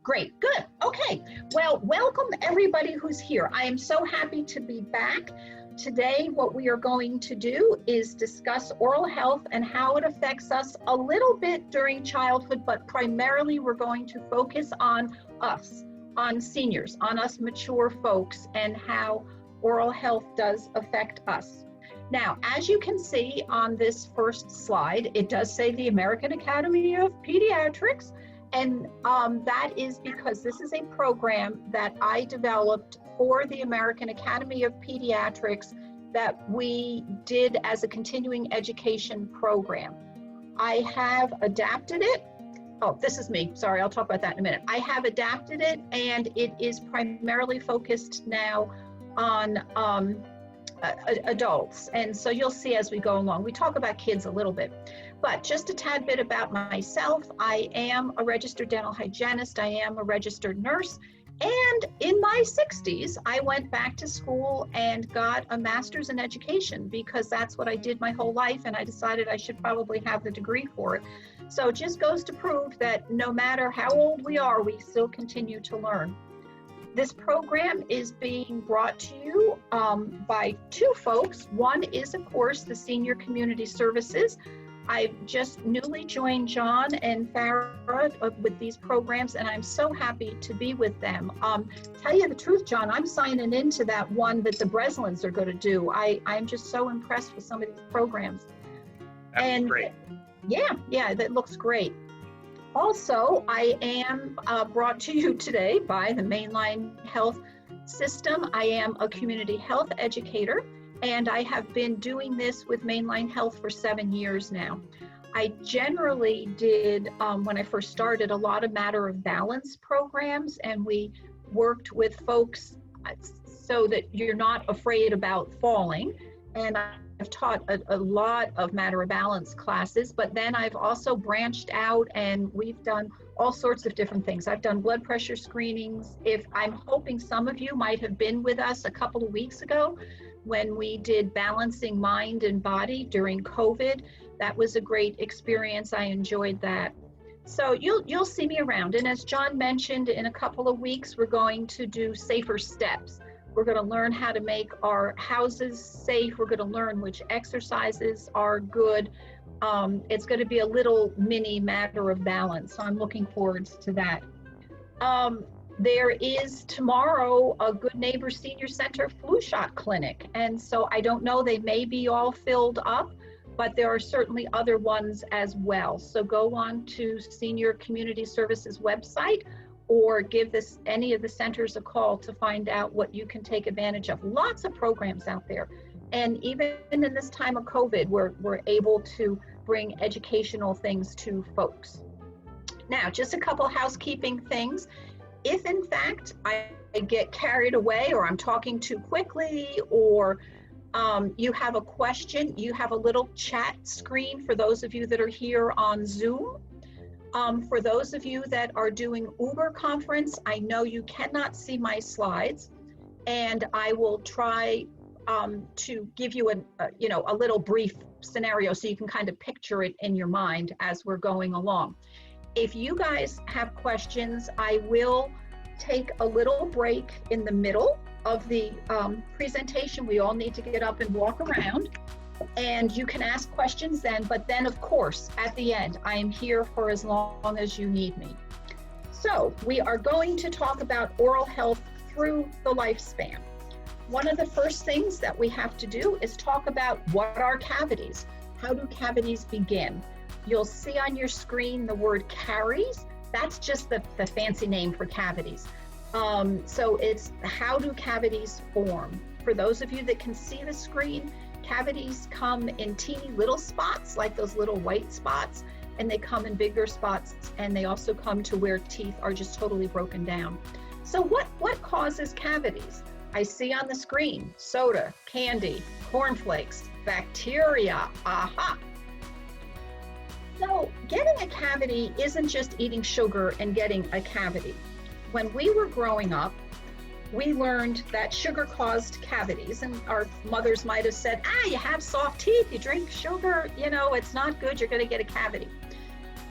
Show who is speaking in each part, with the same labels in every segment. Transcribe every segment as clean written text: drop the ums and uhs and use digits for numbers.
Speaker 1: Great, good. Okay, well, welcome everybody who's here. I am so happy to be back. Today, what we are going to do is discuss oral health and how it affects us a little bit during childhood, but primarily we're going to focus on us, on seniors, on us mature folks, and how oral health does affect us. Now, as you can see on this first slide, it does say the American Academy of Pediatrics. And that is because this is a program that I developed for the American Academy of Pediatrics that we did as a continuing education program. I have adapted it. Oh, this is me. Sorry, I'll talk about that in a minute. I have adapted it, and it is primarily focused now on adults. And so you'll see as we go along. We talk about kids a little bit. But just a tad bit about myself. I am a registered dental hygienist. I am a registered nurse. And in my 60s, I went back to school and got a master's in education because that's what I did my whole life. And I decided I should probably have the degree for it. So it just goes to prove that no matter how old we are, we still continue to learn. This program is being brought to you by two folks. One is, of course, the Senior Community Services. I just newly joined John and Farah with these programs, and I'm so happy to be with them. Tell you the truth, John, I'm signing into that one that the Breslins are going to do. I'm just so impressed with some of these programs.
Speaker 2: That's great.
Speaker 1: Yeah, that looks great. Also, I am brought to you today by the Mainline Health System. I am a community health educator, and I have been doing this with Mainline Health for 7 years now. I generally did, when I first started, a lot of matter of balance programs, and we worked with folks so that you're not afraid about falling. And I've taught a lot of matter of balance classes, but then I've also branched out and we've done all sorts of different things. I've done blood pressure screenings. I'm hoping some of you might have been with us a couple of weeks ago when we did balancing mind and body during COVID. That was a great experience. I enjoyed that. So you'll see me around. And as John mentioned, in a couple of weeks, we're going to do safer steps. We're going to learn how to make our houses safe. We're going to learn which exercises are good. It's going to be a little mini matter of balance. So I'm looking forward to that. There is tomorrow a Good Neighbor Senior Center flu shot clinic. And so I don't know, they may be all filled up, but there are certainly other ones as well. So go on to Senior Community Services website or give any of the centers a call to find out what you can take advantage of. Lots of programs out there. And even in this time of COVID, we're able to bring educational things to folks. Now, just a couple housekeeping things. If in fact I get carried away or I'm talking too quickly or you have a question, you have a little chat screen for those of you that are here on Zoom. For those of you that are doing Uber conference, I know you cannot see my slides, and I will try to give you a little brief scenario so you can kind of picture it in your mind as we're going along. If you guys have questions, I will take a little break in the middle of the presentation. We all need to get up and walk around, and you can ask questions then, but then of course, at the end, I am here for as long as you need me. So we are going to talk about oral health through the lifespan. One of the first things that we have to do is talk about what are cavities. How do cavities begin? You'll see on your screen the word caries. That's just the fancy name for cavities. So it's how do cavities form? For those of you that can see the screen, cavities come in teeny little spots, like those little white spots, and they come in bigger spots, and they also come to where teeth are just totally broken down. So what causes cavities? I see on the screen, soda, candy, cornflakes, bacteria, aha. So getting a cavity isn't just eating sugar and getting a cavity. When we were growing up, we learned that sugar caused cavities, and our mothers might have said, you have soft teeth, you drink sugar, it's not good, you're going to get a cavity.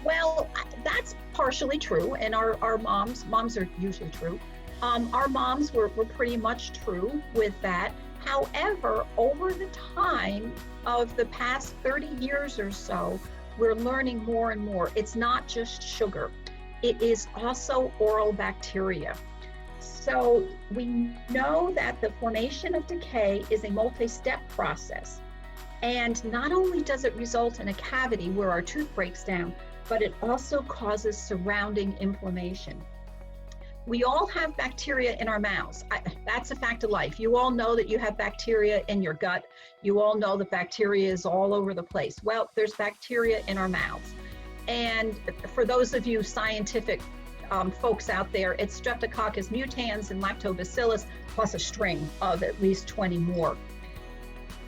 Speaker 1: Well, that's partially true, and our moms are usually true. Our moms were pretty much true with that. However, over the time of the past 30 years or so, we're learning more and more. It's not just sugar. It is also oral bacteria. So we know that the formation of decay is a multi-step process. And not only does it result in a cavity where our tooth breaks down, but it also causes surrounding inflammation. We all have bacteria in our mouths. That's a fact of life. You all know that you have bacteria in your gut. You all know that bacteria is all over the place. Well, there's bacteria in our mouths. And for those of you scientific folks out there, it's Streptococcus mutans and Lactobacillus plus a string of at least 20 more.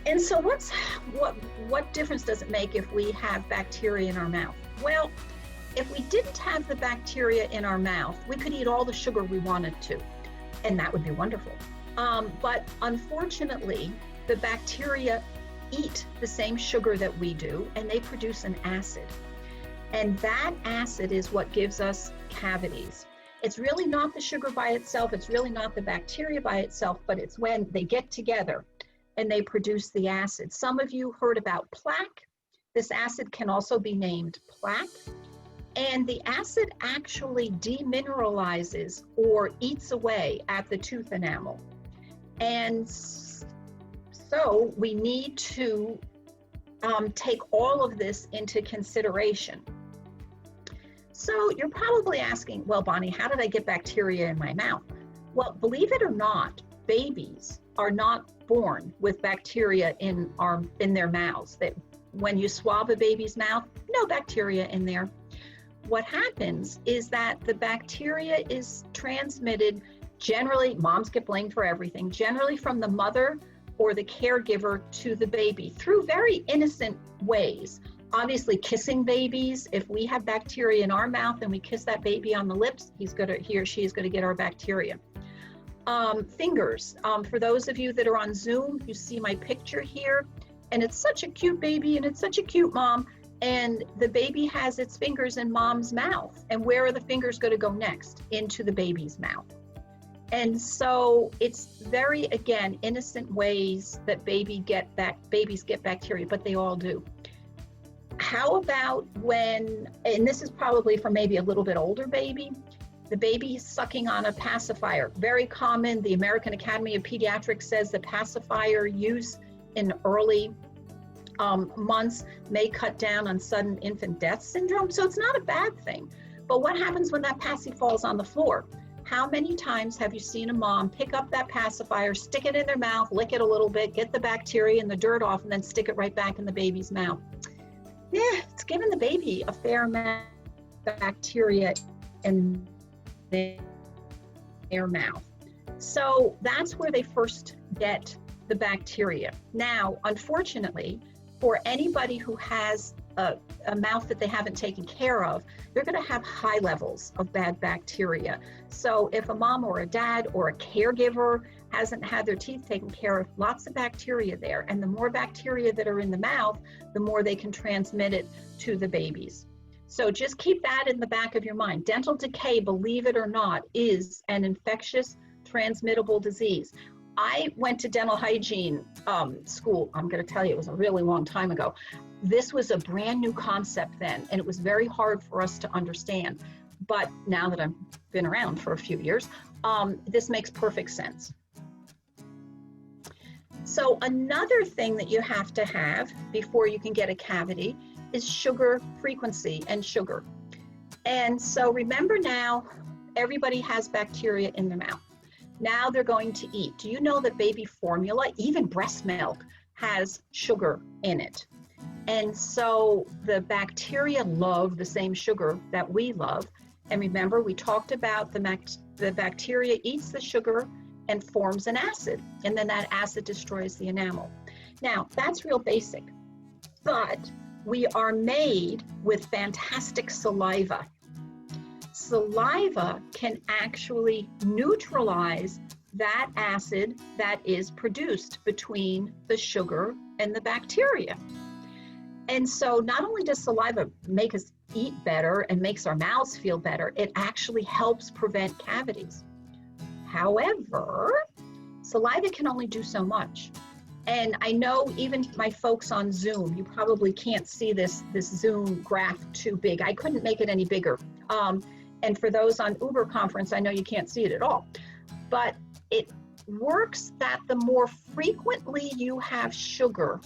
Speaker 1: And so what difference does it make if we have bacteria in our mouth? Well, if we didn't have the bacteria in our mouth, we could eat all the sugar we wanted to, and that would be wonderful. But unfortunately, the bacteria eat the same sugar that we do, and they produce an acid. And that acid is what gives us cavities. It's really not the sugar by itself, it's really not the bacteria by itself, but it's when they get together and they produce the acid. Some of you heard about plaque. This acid can also be named plaque. And the acid actually demineralizes or eats away at the tooth enamel. And so we need to take all of this into consideration. So you're probably asking, well, Bonnie, how did I get bacteria in my mouth? Well, believe it or not, babies are not born with bacteria in their mouths. That when you swab a baby's mouth, no bacteria in there. What happens is that the bacteria is transmitted, generally, moms get blamed for everything, generally from the mother or the caregiver to the baby through very innocent ways. Obviously, kissing babies. If we have bacteria in our mouth and we kiss that baby on the lips, he or she is going to get our bacteria. Fingers. For those of you that are on Zoom, you see my picture here, and it's such a cute baby and it's such a cute mom, and the baby has its fingers in mom's mouth. And where are the fingers going to go next? Into the baby's mouth. And so it's very, again, innocent ways that babies get bacteria, but they all do. How about when, and this is probably for maybe a little bit older baby, the baby is sucking on a pacifier. Very common. The American Academy of Pediatrics says that pacifier use in early months may cut down on sudden infant death syndrome. So it's not a bad thing. But what happens when that passy falls on the floor? How many times have you seen a mom pick up that pacifier, stick it in their mouth, lick it a little bit, get the bacteria and the dirt off, and then stick it right back in the baby's mouth? Yeah, it's giving the baby a fair amount of bacteria in their mouth. So that's where they first get the bacteria. Now, unfortunately, for anybody who has a mouth that they haven't taken care of, they're going to have high levels of bad bacteria. So if a mom or a dad or a caregiver hasn't had their teeth taken care of, lots of bacteria there. And the more bacteria that are in the mouth, the more they can transmit it to the babies. So just keep that in the back of your mind. Dental decay, believe it or not, is an infectious transmittable disease. I went to dental hygiene school. I'm going to tell you, it was a really long time ago. This was a brand new concept then, and it was very hard for us to understand. But now that I've been around for a few years, this makes perfect sense. So another thing that you have to have before you can get a cavity is sugar frequency and sugar. And so remember now, everybody has bacteria in their mouth. Now they're going to eat. Do you know that baby formula, even breast milk, has sugar in it? And so the bacteria love the same sugar that we love. And remember, we talked about the bacteria eats the sugar and forms an acid, and then that acid destroys the enamel. Now, that's real basic, but we are made with fantastic saliva. Saliva can actually neutralize that acid that is produced between the sugar and the bacteria. And so not only does saliva make us eat better and makes our mouths feel better, it actually helps prevent cavities. However, saliva can only do so much. And I know even my folks on Zoom, you probably can't see this Zoom graph too big. I couldn't make it any bigger. And for those on Uber conference, I know you can't see it at all. But it works that the more frequently you have sugar,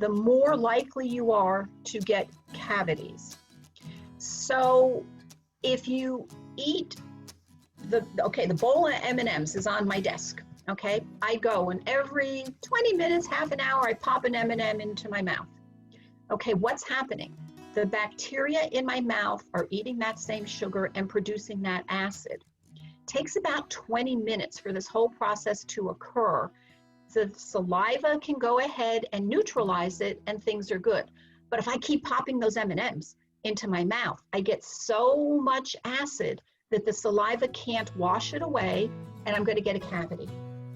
Speaker 1: the more likely you are to get cavities. So if you eat the bowl of M&Ms is on my desk. Okay, I go and every 20 minutes, half an hour, I pop an M&M into my mouth. Okay, what's happening? The bacteria in my mouth are eating that same sugar and producing that acid. It takes about 20 minutes for this whole process to occur. The saliva can go ahead and neutralize it and things are good. But if I keep popping those M&Ms into my mouth, I get so much acid that the saliva can't wash it away and I'm going to get a cavity.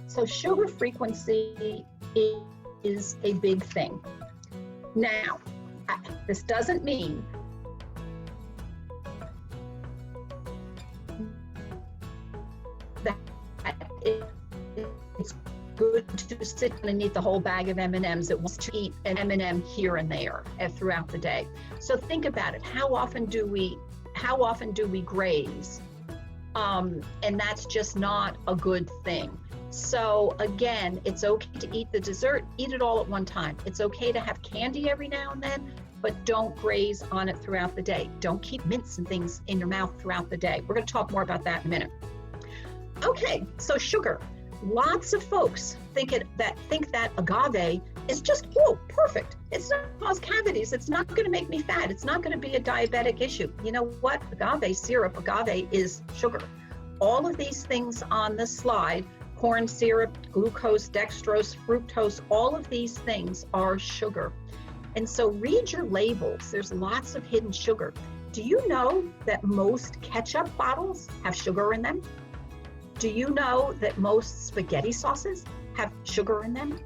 Speaker 1: So sugar frequency is a big thing. Now, this doesn't mean that it's good to sit down and eat the whole bag of M&Ms. It wants to eat an M&M here and there throughout the day. So think about it. How often do we graze? And that's just not a good thing. So again, it's okay to eat the dessert, eat it all at one time. It's okay to have candy every now and then, but don't graze on it throughout the day. Don't keep mints and things in your mouth throughout the day. We're going to talk more about that in a minute. Okay, so sugar. Lots of folks think that agave is just, perfect. It's not going to cause cavities. It's not going to make me fat. It's not going to be a diabetic issue. You know what? Agave syrup, agave is sugar. All of these things on the slide, corn syrup, glucose, dextrose, fructose, all of these things are sugar. And so read your labels. There's lots of hidden sugar. Do you know that most ketchup bottles have sugar in them? Do you know that most spaghetti sauces have sugar in them?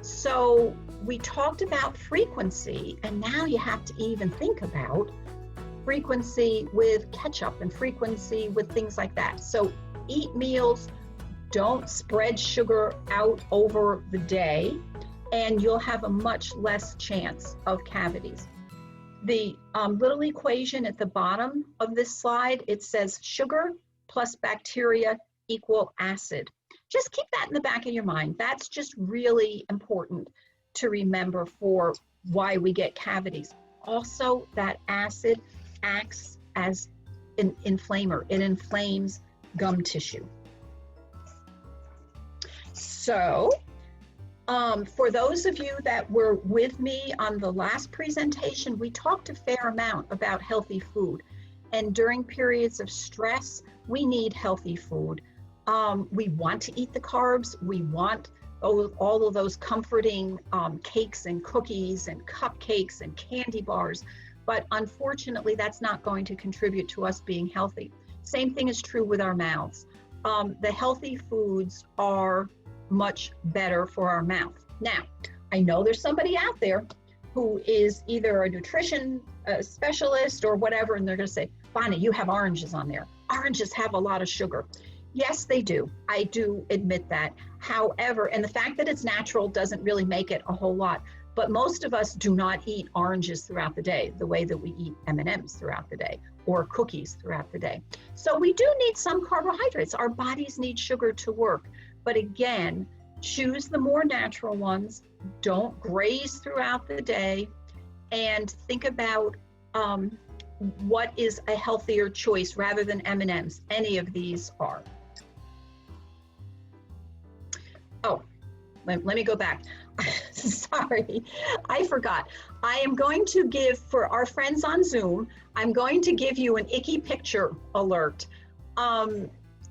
Speaker 1: So we talked about frequency, and now you have to even think about frequency with ketchup and frequency with things like that. So eat meals, don't spread sugar out over the day, and you'll have a much less chance of cavities. The little equation at the bottom of this slide, it says sugar plus bacteria equal acid. Just keep that in the back of your mind. That's just really important to remember for why we get cavities. Also, that acid acts as an inflamer. It inflames gum tissue. So, for those of you that were with me on the last presentation, we talked a fair amount about healthy food. And during periods of stress, we need healthy food. We want to eat the carbs. We want all of those comforting cakes and cookies and cupcakes and candy bars. But unfortunately, that's not going to contribute to us being healthy. Same thing is true with our mouths. The healthy foods are much better for our mouth. Now, I know there's somebody out there who is either a nutrition specialist or whatever, and they're going to say, Bonnie, you have oranges on there. Oranges have a lot of sugar. Yes, they do. I do admit that. However, and the fact that it's natural doesn't really make it a whole lot. But most of us do not eat oranges throughout the day the way that we eat M&Ms throughout the day or cookies throughout the day. So we do need some carbohydrates. Our bodies need sugar to work. But again, choose the more natural ones. Don't graze throughout the day, and think about what is a healthier choice rather than M&Ms. Any of these are. Oh, let me go back. Sorry, I forgot. I am going to give, for our friends on Zoom, I'm going to give you an icky picture alert.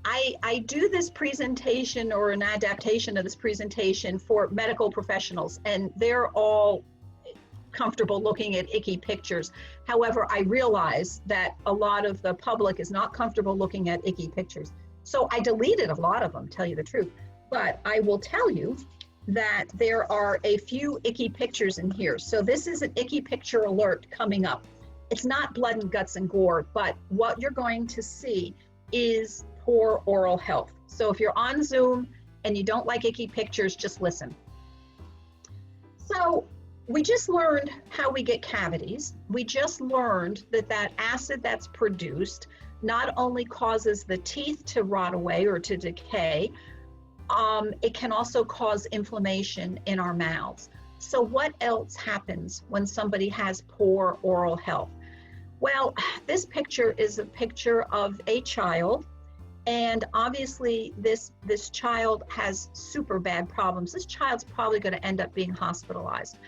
Speaker 1: I do this presentation or an adaptation of this presentation for medical professionals, and they're all comfortable looking at icky pictures. However, I realize that a lot of the public is not comfortable looking at icky pictures. So I deleted a lot of them, tell you the truth. But I will tell you that there are a few icky pictures in here. So this is an icky picture alert coming up. It's not blood and guts and gore, but what you're going to see is poor oral health. So if you're on Zoom and you don't like icky pictures, just listen. So we just learned how we get cavities. We just learned that that acid that's produced not only causes the teeth to rot away or to decay, it can also cause inflammation in our mouths. So what else happens when somebody has poor oral health? Well, this picture is a picture of a child, and obviously this child has super bad problems. This child's probably going to end up being hospitalized.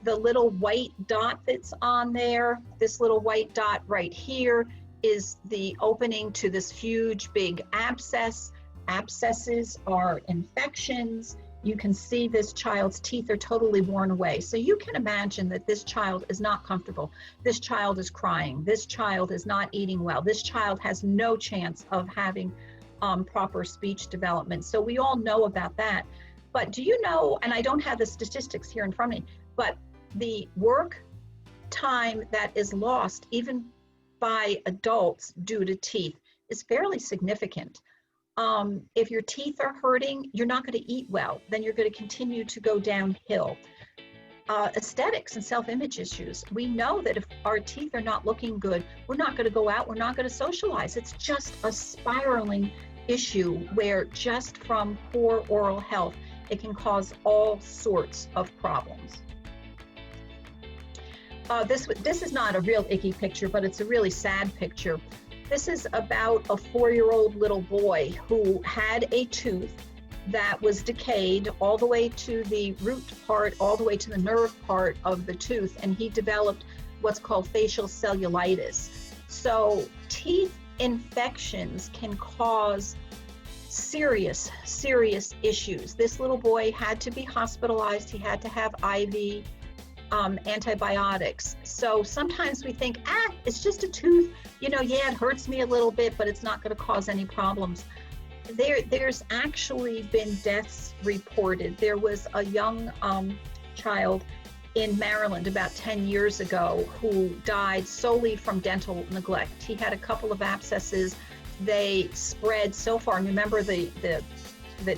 Speaker 1: The little white dot that's on there, this little white dot right here, is the opening to this huge big abscess. Abscesses are infections. You can see this child's teeth are totally worn away. So you can imagine that this child is not comfortable. This child is crying. This child is not eating well. This child has no chance of having proper speech development. So we all know about that. But do you know, and I don't have the statistics here in front of me, but the work time that is lost even by adults due to teeth is fairly significant. If your teeth are hurting, you're not going to eat well. Then you're going to continue to go downhill. Aesthetics and self-image issues. We know that if our teeth are not looking good, we're not going to go out, we're not going to socialize. It's just a spiraling issue where just from poor oral health, it can cause all sorts of problems. This is not a real icky picture, but it's a really sad picture. This is about a 4-year-old little boy who had a tooth that was decayed all the way to the root part, all the way to the nerve part of the tooth, and he developed what's called facial cellulitis. So teeth infections can cause serious issues. This little boy had to be hospitalized. He had to have IV antibiotics. So sometimes we think, it's just a tooth, yeah, it hurts me a little bit, but it's not going to cause any problems. There's actually been deaths reported. There was a young child in Maryland about 10 years ago who died solely from dental neglect. He had a couple of abscesses. They spread so far. And remember, the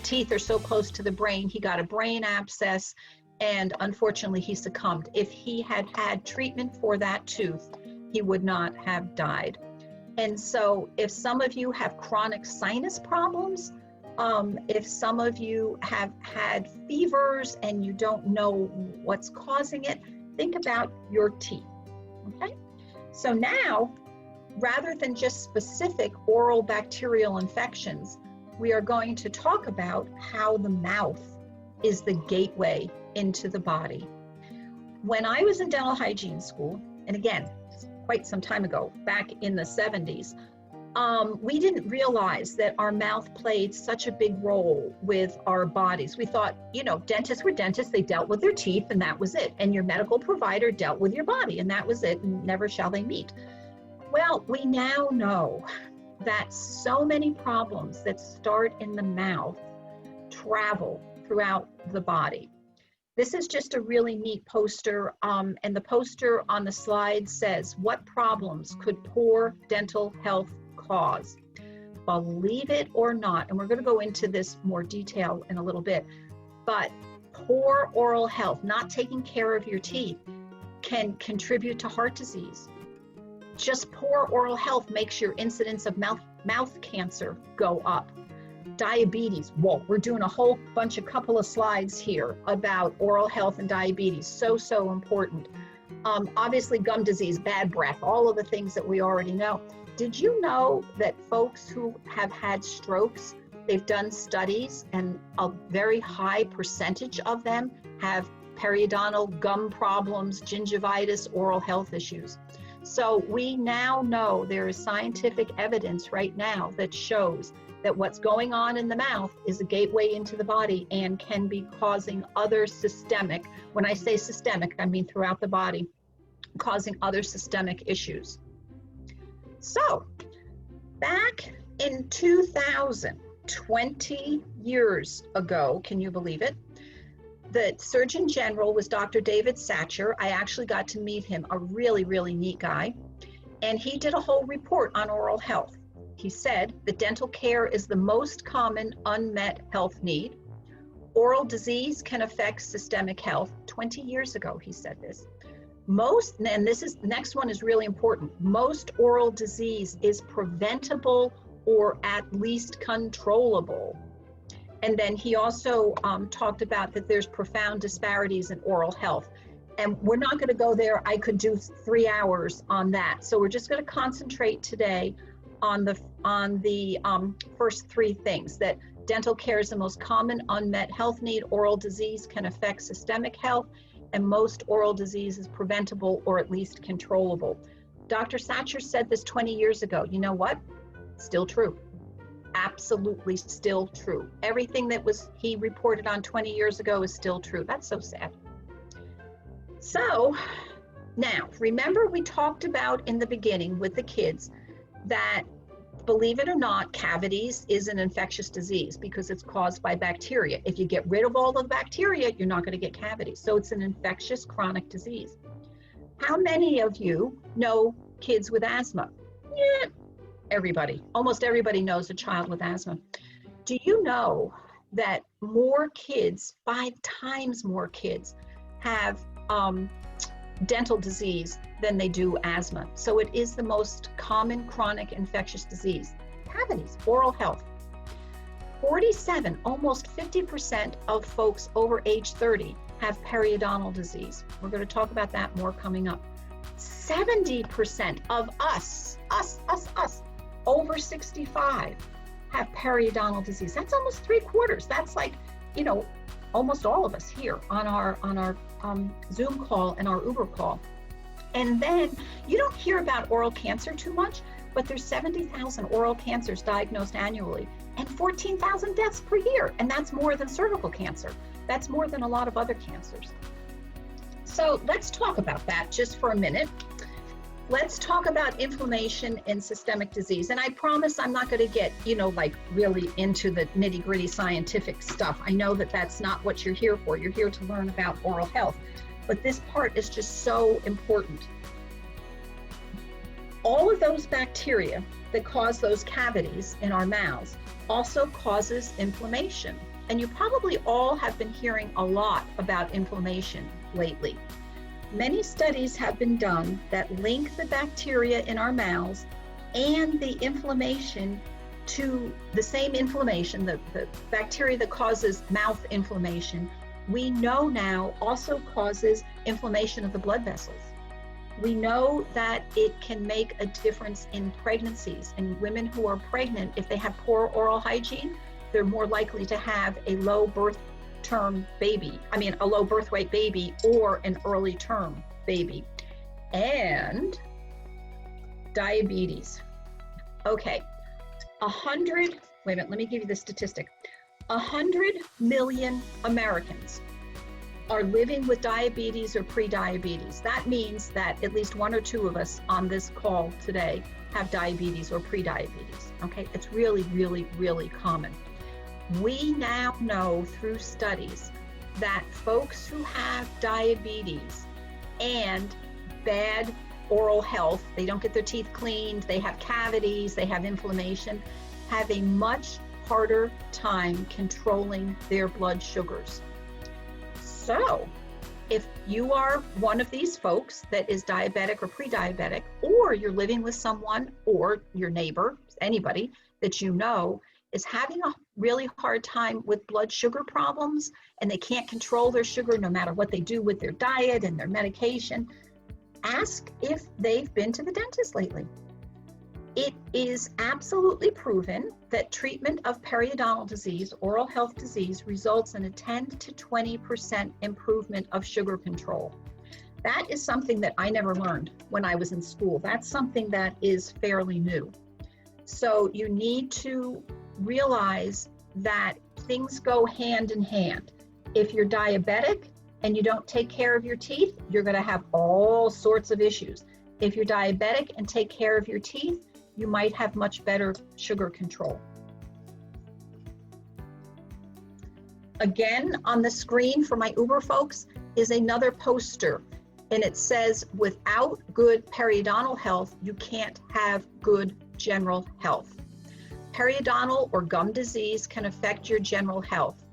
Speaker 1: teeth are so close to the brain. He got a brain abscess, and unfortunately he succumbed. If he had had treatment for that tooth, he would not have died. And so if some of you have chronic sinus problems, if some of you have had fevers and you don't know what's causing it, think about your teeth, okay? So now, rather than just specific oral bacterial infections, we are going to talk about how the mouth is the gateway into the body. When I was in dental hygiene school, and again, quite some time ago, back in the 70s, we didn't realize that our mouth played such a big role with our bodies. We thought, dentists were dentists, they dealt with their teeth and that was it. And your medical provider dealt with your body and that was it, and never shall they meet. Well, we now know that so many problems that start in the mouth travel throughout the body. This is just a really neat poster, and the poster on the slide says, what problems could poor dental health cause? Believe it or not, and we're going to go into this more detail in a little bit, but poor oral health, not taking care of your teeth, can contribute to heart disease. Just poor oral health makes your incidence of mouth cancer go up. Diabetes, whoa, we're doing a whole couple of slides here about oral health and diabetes, so important. Obviously gum disease, bad breath, all of the things that we already know. Did you know that folks who have had strokes, they've done studies and a very high percentage of them have periodontal gum problems, gingivitis, oral health issues. So we now know there is scientific evidence right now that shows that what's going on in the mouth is a gateway into the body and can be causing other systemic, when I say systemic, I mean throughout the body, causing other systemic issues. So back in 2000, 20 years ago, can you believe it? The Surgeon General was Dr. David Satcher. I actually got to meet him, a really neat guy. And he did a whole report on oral health. He said that dental care is the most common unmet health need. Oral disease can affect systemic health. 20 years ago, he said this. And this is, next one is really important. Most oral disease is preventable or at least controllable. And then he also talked about that there's profound disparities in oral health. And we're not going to go there. I could do 3 hours on that. So we're just going to concentrate today on the first 3 things, that dental care is the most common unmet health need, oral disease can affect systemic health, and most oral disease is preventable or at least controllable. Dr. Satcher said this 20 years ago. You know what? Still true. Absolutely still true. Everything that he reported on 20 years ago is still true. That's so sad. So now, remember we talked about in the beginning with the kids that, believe it or not, cavities is an infectious disease because it's caused by bacteria. If you get rid of all the bacteria, you're not going to get cavities. So it's an infectious chronic disease. How many of you know kids with asthma? Yeah, everybody. Almost everybody knows a child with asthma. Do you know that more kids, 5 times more kids, have dental disease than they do asthma? So it is the most common chronic infectious disease. Cavities, oral health. 47, almost 50% of folks over age 30 have periodontal disease. We're going to talk about that more coming up. 70% of us over 65 have periodontal disease. That's almost 3/4. That's like, almost all of us here on our Zoom call and our Uber call. And then you don't hear about oral cancer too much, but there's 70,000 oral cancers diagnosed annually and 14,000 deaths per year. And that's more than cervical cancer. That's more than a lot of other cancers. So let's talk about that just for a minute. Let's talk about inflammation and systemic disease. And I promise I'm not going to get, really into the nitty-gritty scientific stuff. I know that that's not what you're here for. You're here to learn about oral health. But this part is just so important. All of those bacteria that cause those cavities in our mouths also causes inflammation. And you probably all have been hearing a lot about inflammation lately. Many studies have been done that link the bacteria in our mouths and the inflammation to the same inflammation, the bacteria that causes mouth inflammation, we know now also causes inflammation of the blood vessels. We know that it can make a difference in pregnancies. And women who are pregnant, if they have poor oral hygiene, they're more likely to have a low birth weight baby or an early term baby. And diabetes. Okay, let me give you the statistic. 100 million Americans are living with diabetes or pre-diabetes. That means that at least 1 or 2 of us on this call today have diabetes or pre-diabetes. Okay, it's really, really, really common. We now know through studies that folks who have diabetes and bad oral health, they don't get their teeth cleaned, they have cavities, they have inflammation, have a much harder time controlling their blood sugars. So if you are one of these folks that is diabetic or pre-diabetic, or you're living with someone or your neighbor, anybody that you know is having a really hard time with blood sugar problems and they can't control their sugar no matter what they do with their diet and their medication, ask if they've been to the dentist lately. It is absolutely proven that treatment of periodontal disease, oral health disease, results in a 10 to 20% improvement of sugar control. That is something that I never learned when I was in school. That's something that is fairly new. So you need to realize that things go hand in hand. If you're diabetic and you don't take care of your teeth, you're going to have all sorts of issues. If you're diabetic and take care of your teeth, you might have much better sugar control. Again, on the screen for my Uber folks is another poster. And it says, without good periodontal health, you can't have good general health. Periodontal or gum disease can affect your general health,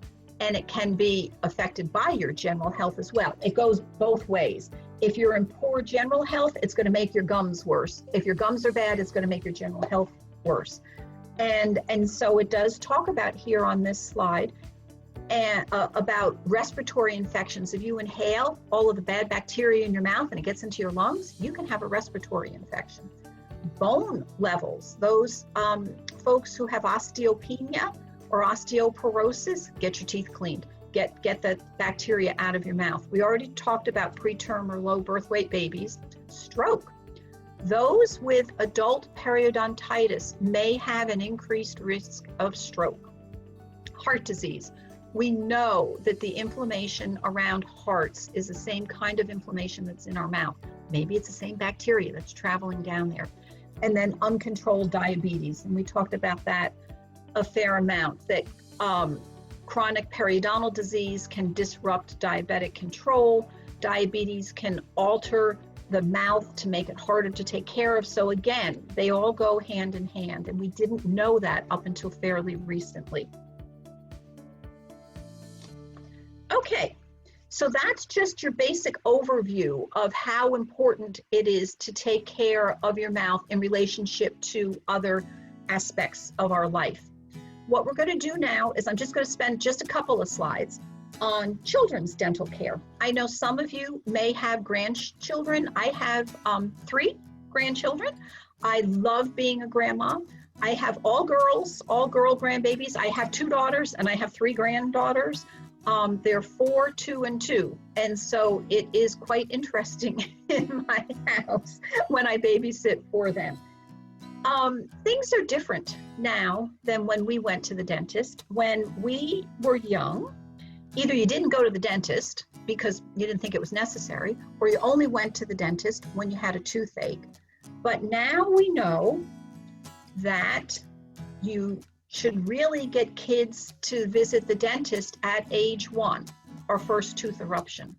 Speaker 1: and it can be affected by your general health as well. It goes both ways. If you're in poor general health, it's going to make your gums worse. If your gums are bad, it's going to make your general health worse. And so it does talk about here on this slide about respiratory infections. If you inhale all of the bad bacteria in your mouth and it gets into your lungs, you can have a respiratory infection. Bone levels, those folks who have osteopenia or osteoporosis, get your teeth cleaned. Get the bacteria out of your mouth. We already talked about preterm or low birth weight babies. Stroke. Those with adult periodontitis may have an increased risk of stroke. Heart disease. We know that the inflammation around hearts is the same kind of inflammation that's in our mouth. Maybe it's the same bacteria that's traveling down there. And then uncontrolled diabetes. And we talked about that a fair amount, that chronic periodontal disease can disrupt diabetic control. Diabetes can alter the mouth to make it harder to take care of. So again, they all go hand in hand, and we didn't know that up until fairly recently. Okay, so that's just your basic overview of how important it is to take care of your mouth in relationship to other aspects of our life. What we're going to do now is I'm just going to spend just a couple of slides on children's dental care. I know some of you may have grandchildren. I have 3 grandchildren. I love being a grandma. I have all girl grandbabies. I have 2 daughters and I have 3 granddaughters. They're 4, 2, and 2. And so it is quite interesting in my house when I babysit for them. Things are different now than when we went to the dentist. When we were young, either you didn't go to the dentist because you didn't think it was necessary, or you only went to the dentist when you had a toothache. But now we know that you should really get kids to visit the dentist at age 1, or first tooth eruption.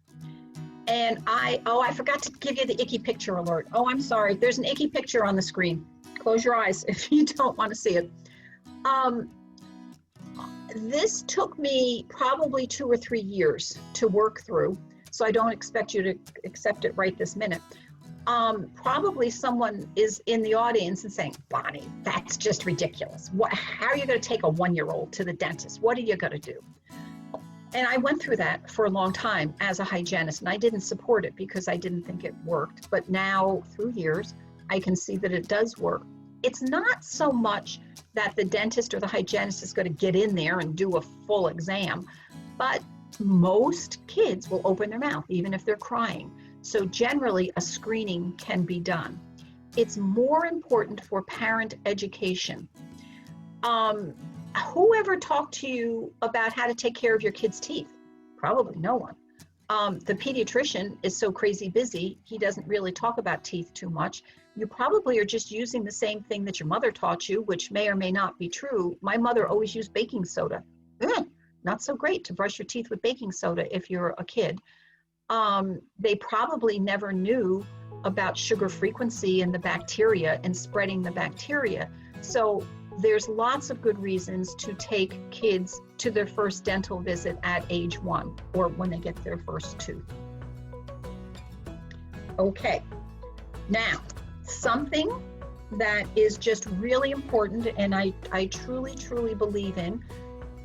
Speaker 1: And I forgot to give you the icky picture alert. Oh, I'm sorry. There's an icky picture on the screen. Close your eyes if you don't want to see it. This took me probably 2 or 3 years to work through, so I don't expect you to accept it right this minute. Probably someone is in the audience and saying, Bonnie, that's just ridiculous. How are you going to take a 1-year-old to the dentist? What are you going to do? And I went through that for a long time as a hygienist, and I didn't support it because I didn't think it worked. But now, through years, I can see that it does work. It's not so much that the dentist or the hygienist is going to get in there and do a full exam, but most kids will open their mouth, even if they're crying. So generally, a screening can be done. It's more important for parent education. Whoever talked to you about how to take care of your kids' teeth? Probably no one. The pediatrician is so crazy busy, he doesn't really talk about teeth too much. You probably are just using the same thing that your mother taught you, which may or may not be true. My mother always used baking soda. Not so great to brush your teeth with baking soda if you're a kid. They probably never knew about sugar frequency and the bacteria and spreading the bacteria. So there's lots of good reasons to take kids to their first dental visit at age 1 or when they get their first tooth. Okay, now something that is just really important and I truly, truly believe in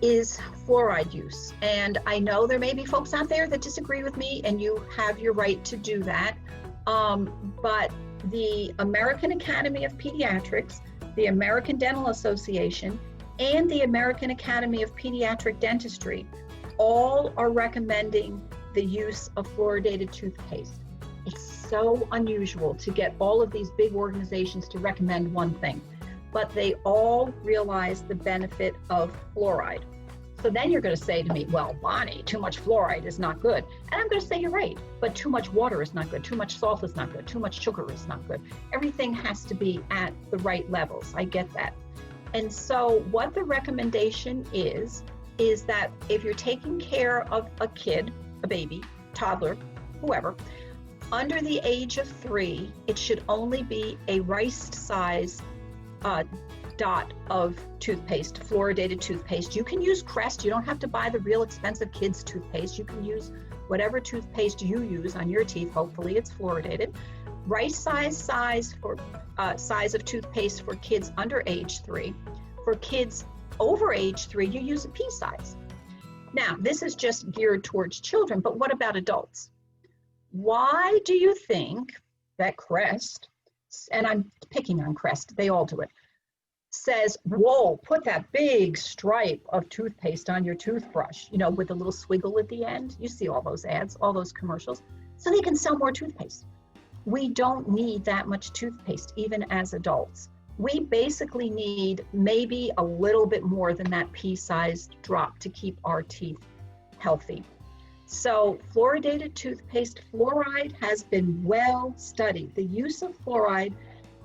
Speaker 1: is fluoride use. And I know there may be folks out there that disagree with me, and you have your right to do that. But the American Academy of Pediatrics, the American Dental Association, and the American Academy of Pediatric Dentistry all are recommending the use of fluoridated toothpaste. It's so unusual to get all of these big organizations to recommend one thing, but they all realize the benefit of fluoride. So then you're going to say to me, well, Bonnie, too much fluoride is not good. And I'm going to say you're right, but too much water is not good. Too much salt is not good. Too much sugar is not good. Everything has to be at the right levels. I get that. And so what the recommendation is that if you're taking care of a kid, a baby, toddler, whoever, Under the age of 3, it should only be a rice size dot of toothpaste, fluoridated toothpaste. You can use Crest. You don't have to buy the real expensive kids toothpaste. You can use whatever toothpaste you use on your teeth. Hopefully it's fluoridated. Rice size of toothpaste for kids under age 3. For kids over age 3, you use a pea size. Now, this is just geared towards children, but what about adults? Why do you think that Crest, and I'm picking on Crest, they all do it, says, whoa, put that big stripe of toothpaste on your toothbrush, you know, with a little swiggle at the end? You see all those ads, all those commercials, so they can sell more toothpaste. We don't need that much toothpaste, even as adults. We basically need maybe a little bit more than that pea-sized drop to keep our teeth healthy. So fluoridated toothpaste, fluoride has been well studied. The use of fluoride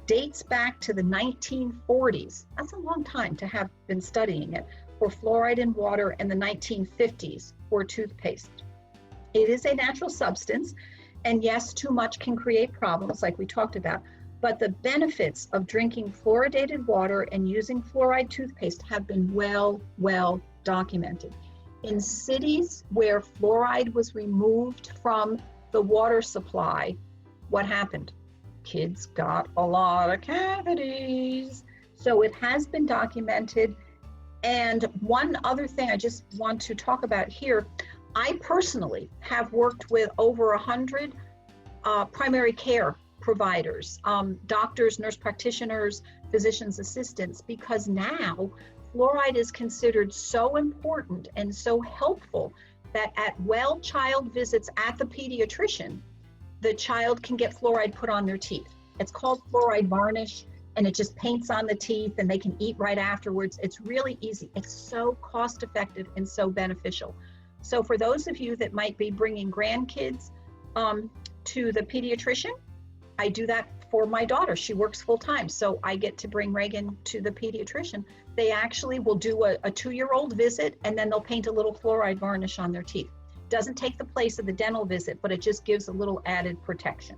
Speaker 1: dates back to the 1940s. That's a long time to have been studying it, for fluoride in water, and the 1950s for toothpaste. It is a natural substance, and yes, too much can create problems like we talked about, but the benefits of drinking fluoridated water and using fluoride toothpaste have been well documented. In cities where fluoride was removed from the water supply, what happened? Kids got a lot of cavities. So it has been documented. And one other thing I just want to talk about here, I personally have worked with over 100 primary care providers, doctors, nurse practitioners, physician's assistants, because now fluoride is considered so important and so helpful that at well child visits at the pediatrician, the child can get fluoride put on their teeth. It's called fluoride varnish, and it just paints on the teeth and they can eat right afterwards. It's really easy. It's so cost effective and so beneficial. So for those of you that might be bringing grandkids to the pediatrician, I do that for my daughter. She works full time, so I get to bring Reagan to the pediatrician. They actually will do a 2-year-old visit, and then they'll paint a little fluoride varnish on their teeth. Doesn't take the place of the dental visit, but it just gives a little added protection.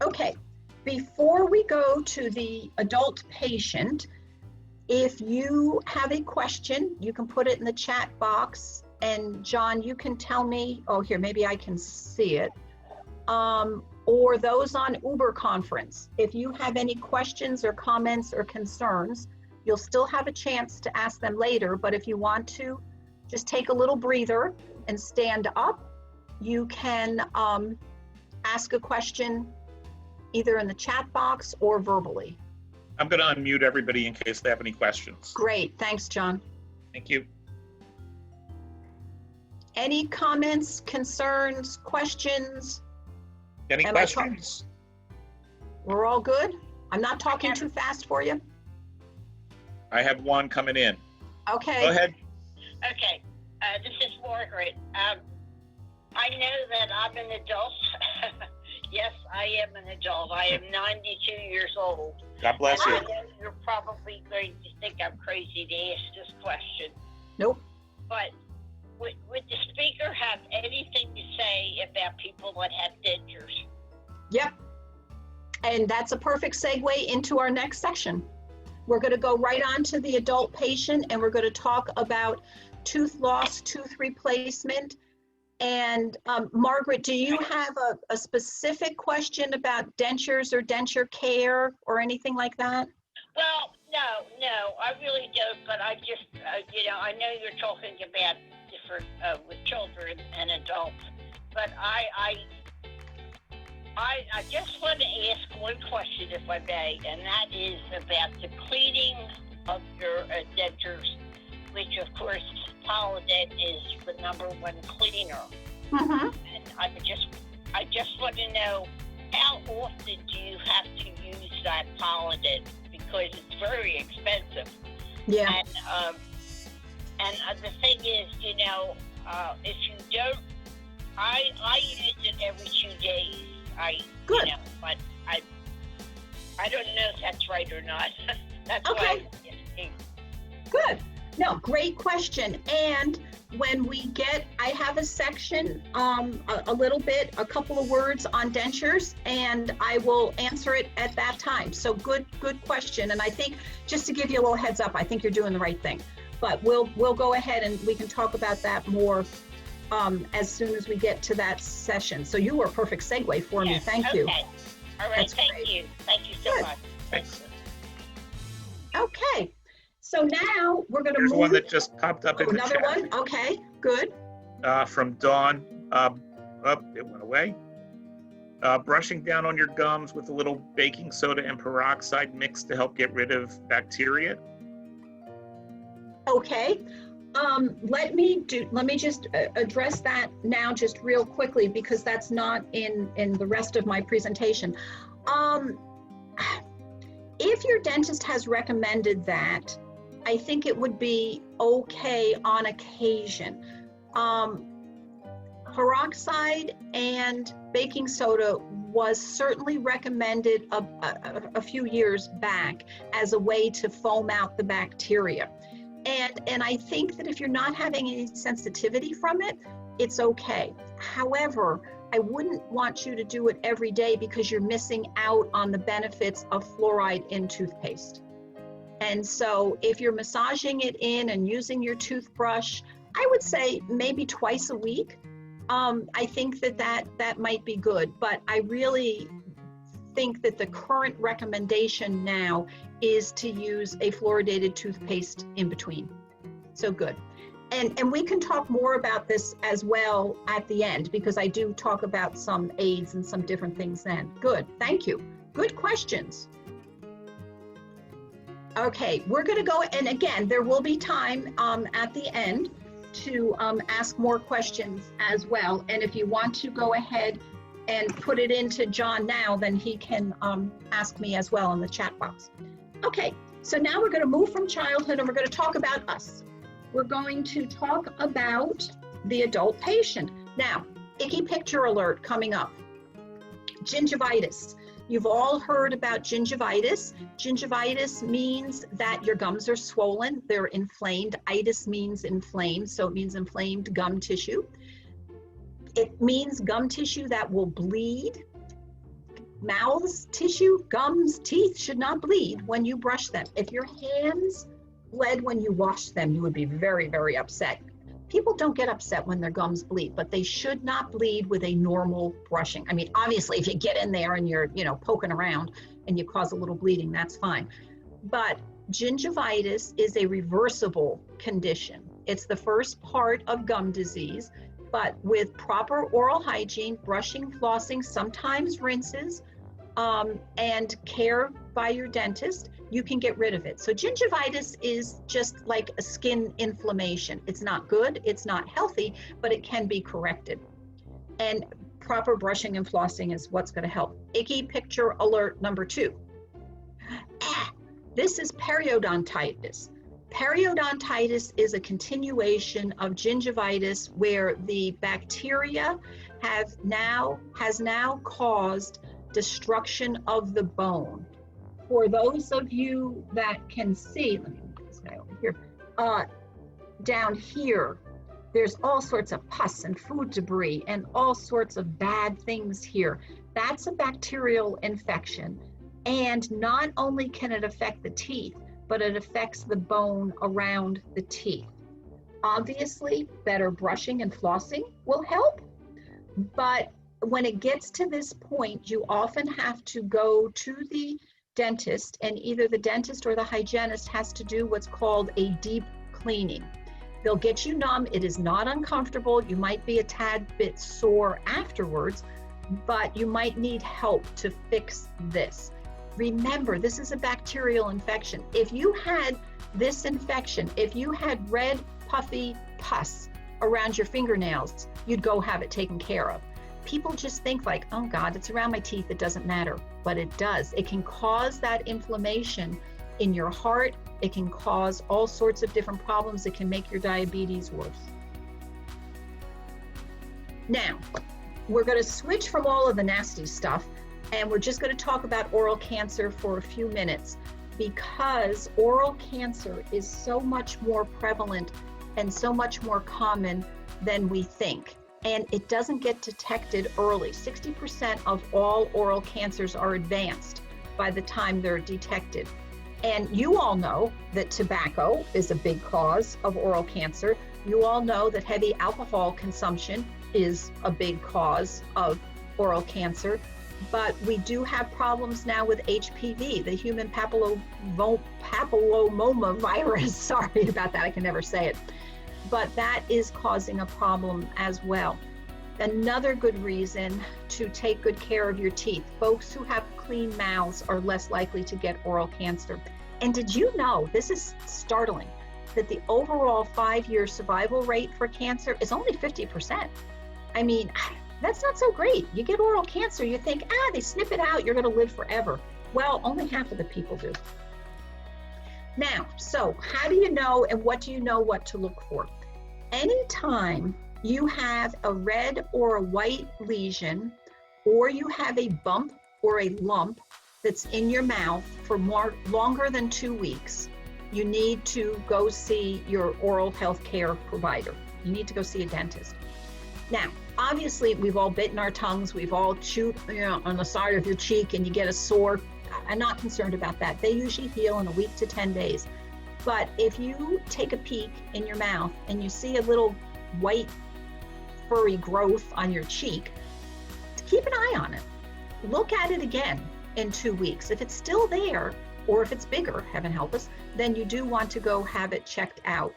Speaker 1: Okay, before we go to the adult patient, if you have a question, you can put it in the chat box, and John, you can tell me, oh here, maybe I can see it. Or those on Uber Conference. If you have any questions or comments or concerns, you'll still have a chance to ask them later, but if you want to just take a little breather and stand up, you can ask a question either in the chat box or verbally.
Speaker 2: I'm going to unmute everybody in case they have any questions.
Speaker 1: Great, thanks, John.
Speaker 2: Thank you.
Speaker 1: Any comments, concerns, questions?
Speaker 2: Any questions?
Speaker 1: We're all good? I'm not talking too fast for you?
Speaker 2: I have one coming in.
Speaker 1: Okay.
Speaker 2: Go ahead.
Speaker 3: Okay, this is Margaret. I know that I'm an adult. Yes, I am an adult. I am 92 years old.
Speaker 2: God bless you.
Speaker 3: I know you're probably going to think I'm crazy to ask this question.
Speaker 1: Nope.
Speaker 3: But would the speaker have anything to say about people that have dentures?
Speaker 1: Yep. And that's a perfect segue into our next section. We're going to go right on to the adult patient, and we're going to talk about tooth loss, tooth replacement. And Margaret, do you have a specific question about dentures or denture care or anything like that?
Speaker 3: Well, no, I really don't. But I just, I know you're talking about different with children and adults, but I just want to ask one question, if I may, and that is about the cleaning of your dentures, which of course Polident is the #1 cleaner.
Speaker 1: Mm-hmm.
Speaker 3: And I just want to know, how often do you have to use that Polident, because it's very expensive.
Speaker 1: Yeah.
Speaker 3: And the thing is, if you don't, I use it every 2 days.
Speaker 1: Good.
Speaker 3: But I don't know if that's right or not. That's
Speaker 1: Okay.
Speaker 3: why I'm asking.
Speaker 1: Good. No, great question. And when we get, I have a section, a little bit, a couple of words on dentures, and I will answer it at that time. So good question. And I think, just to give you a little heads up, I think you're doing the right thing. But we'll go ahead and we can talk about that more as soon as we get to that session. So you were a perfect segue for me. Thank you.
Speaker 3: All right,
Speaker 1: That's
Speaker 3: thank
Speaker 1: great.
Speaker 3: you. Thank you so
Speaker 1: Good.
Speaker 3: much.
Speaker 2: Thanks.
Speaker 1: Okay. So now we're going to
Speaker 2: There's
Speaker 1: move.
Speaker 2: one that just popped up in the
Speaker 1: Another
Speaker 2: chat.
Speaker 1: one? Okay, good.
Speaker 2: From Dawn. It went away. Brushing down on your gums with a little baking soda and peroxide mixed to help get rid of bacteria.
Speaker 1: Okay. Let me just address that now just real quickly, because that's not in the rest of my presentation. If your dentist has recommended that, I think it would be okay on occasion. Peroxide and baking soda was certainly recommended a few years back as a way to foam out the bacteria. And I think that if you're not having any sensitivity from it, it's okay. However, I wouldn't want you to do it every day, because you're missing out on the benefits of fluoride in toothpaste. And so if you're massaging it in and using your toothbrush, I would say maybe twice a week. I think that might be good, but I really think that the current recommendation now is to use a fluoridated toothpaste in between. So good. And we can talk more about this as well at the end, because I do talk about some aids and some different things then. Good, thank you. Good questions. Okay, we're gonna go, and again, there will be time at the end to ask more questions as well. And if you want to go ahead and put it into John now, then he can ask me as well in the chat box. Okay, so now we're gonna move from childhood and we're gonna talk about us. We're going to talk about the adult patient. Now, icky picture alert coming up. Gingivitis. You've all heard about gingivitis. Gingivitis means that your gums are swollen, they're inflamed. Itis means inflamed, so it means inflamed gum tissue. It means gum tissue that will bleed. Mouths, tissue, gums, teeth should not bleed when you brush them. If your hands bled when you wash them, you would be very, very upset. People don't get upset when their gums bleed, but they should not bleed with a normal brushing. I mean, obviously, if you get in there and you're, poking around and you cause a little bleeding, that's fine. But gingivitis is a reversible condition. It's the first part of gum disease, but with proper oral hygiene, brushing, flossing, sometimes rinses, and care by your dentist, you can get rid of it. So gingivitis is just like a skin inflammation. It's not good, it's not healthy, but it can be corrected. And proper brushing and flossing is what's going to help. Icky picture alert number 2. This is periodontitis. Periodontitis is a continuation of gingivitis where the bacteria has now caused destruction of the bone. For those of you that can see, let me move this guy over here, down here, there's all sorts of pus and food debris and all sorts of bad things here. That's a bacterial infection. And not only can it affect the teeth, but it affects the bone around the teeth. Obviously, better brushing and flossing will help, but when it gets to this point, you often have to go to the dentist, and either the dentist or the hygienist has to do what's called a deep cleaning. They'll get you numb. It is not uncomfortable. You might be a tad bit sore afterwards, but you might need help to fix this. Remember, this is a bacterial infection. If you had this infection, if you had red, puffy pus around your fingernails, you'd go have it taken care of. People just think like, oh God, it's around my teeth, it doesn't matter, but it does. It can cause that inflammation in your heart. It can cause all sorts of different problems. It can make your diabetes worse. Now, we're going to switch from all of the nasty stuff, and we're just going to talk about oral cancer for a few minutes. because oral cancer is so much more prevalent and so much more common than we think. And it doesn't get detected early. 60% of all oral cancers are advanced by the time they're detected. And you all know that tobacco is a big cause of oral cancer. You all know that heavy alcohol consumption is a big cause of oral cancer. But we do have problems now with HPV, the human papilloma virus. Sorry about that, I can never say it. But that is causing a problem as well. Another good reason to take good care of your teeth. Folks who have clean mouths are less likely to get oral cancer. And did you know, this is startling, that the overall 5-year survival rate for cancer is only 50%. I mean, that's not so great. You get oral cancer, you think, they snip it out, you're gonna live forever. Well, only half of the people do. Now, so how do you know and what do you know what to look for? Anytime you have a red or a white lesion, or you have a bump or a lump that's in your mouth for longer than 2 weeks, you need to go see your oral health care provider. You need to go see a dentist. Now, obviously, we've all bitten our tongues, we've all chewed on the side of your cheek and you get a sore. I'm not concerned about that. They usually heal in a week to 10 days. But if you take a peek in your mouth and you see a little white furry growth on your cheek, keep an eye on it. Look at it again in 2 weeks. If it's still there, or if it's bigger, heaven help us, then you do want to go have it checked out.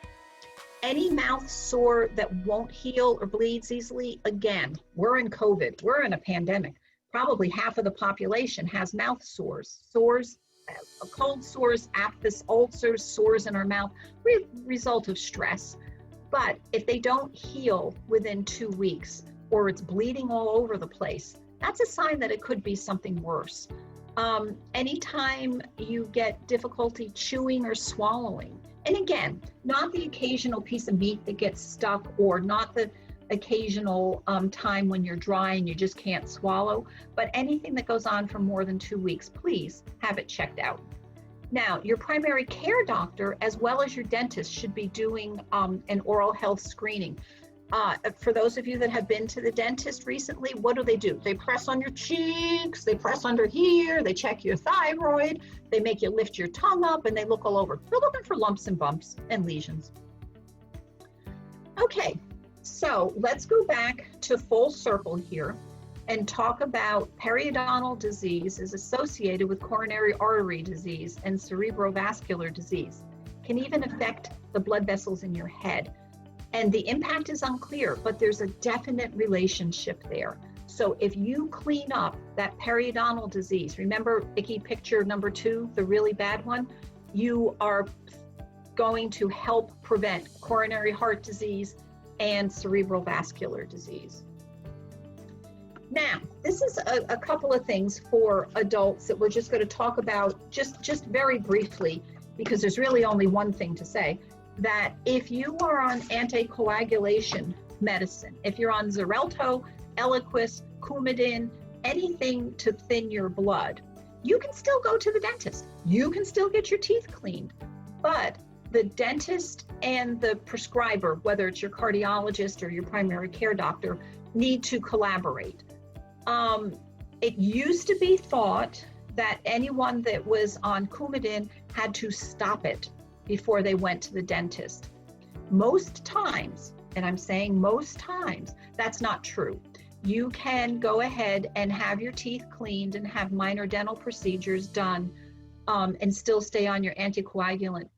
Speaker 1: Any mouth sore that won't heal or bleeds easily, again, we're in COVID, we're in a pandemic. Probably half of the population has mouth sores. Cold sores, aphthous ulcers, sores in our mouth, result of stress. But if they don't heal within 2 weeks, or it's bleeding all over the place, that's a sign that it could be something worse. Anytime you get difficulty chewing or swallowing, and again, not the occasional piece of meat that gets stuck, or not the occasional time when you're dry and you just can't swallow, but anything that goes on for more than 2 weeks, please have it checked out. Now, your primary care doctor, as well as your dentist, should be doing an oral health screening. For those of you that have been to the dentist recently, what do? They press on your cheeks, they press under here, they check your thyroid, they make you lift your tongue up, and they look all over. They're looking for lumps and bumps and lesions. Okay, so let's go back to full circle here and talk about periodontal disease is associated with coronary artery disease and cerebrovascular disease. Can even affect the blood vessels in your head. And the impact is unclear, but there's a definite relationship there. So if you clean up that periodontal disease, remember icky picture number 2, the really bad one, you are going to help prevent coronary heart disease and cerebrovascular disease. Now, this is a couple of things for adults that we're just going to talk about just very briefly, because there's really only one thing to say, that if you are on anticoagulation medicine, if you're on Xarelto, Eliquis, Coumadin, anything to thin your blood, you can still go to the dentist. You can still get your teeth cleaned. But the dentist and the prescriber, whether it's your cardiologist or your primary care doctor, need to collaborate. It used to be thought that anyone that was on Coumadin had to stop it before they went to the dentist. Most times, and I'm saying most times, that's not true. You can go ahead and have your teeth cleaned and have minor dental procedures done and still stay on your anticoagulant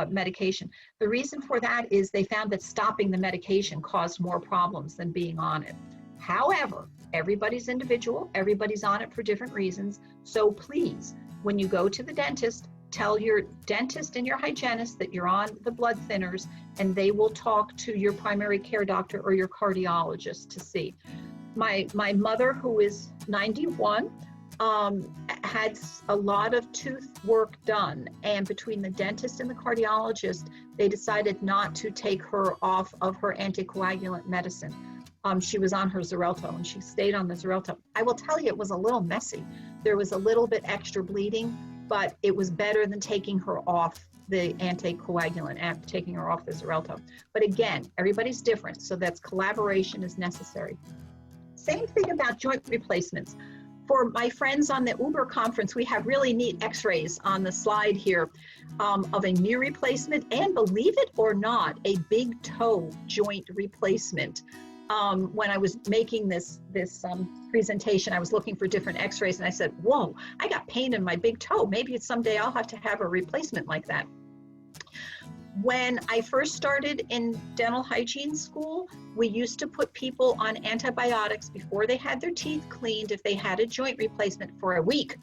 Speaker 1: medication. The reason for that is they found that stopping the medication caused more problems than being on it. However, everybody's individual, everybody's on it for different reasons. So please, when you go to the dentist, tell your dentist and your hygienist that you're on the blood thinners, and they will talk to your primary care doctor or your cardiologist to see. My mother, who is 91, had a lot of tooth work done, and between the dentist and the cardiologist, they decided not to take her off of her anticoagulant medicine. She was on her Xarelto, and she stayed on the Xarelto. I will tell you, it was a little messy. There was a little bit extra bleeding, but it was better than taking her off the anticoagulant, after taking her off the Xarelto. But again, everybody's different, so that's collaboration is necessary. Same thing about joint replacements. For my friends on the Uber conference, we have really neat x-rays on the slide here of a knee replacement, and believe it or not, a big toe joint replacement. When I was making this presentation, I was looking for different x-rays, and I said, whoa, I got pain in my big toe. Maybe someday I'll have to have a replacement like that. When I first started in dental hygiene school, we used to put people on antibiotics before they had their teeth cleaned if they had a joint replacement for a week.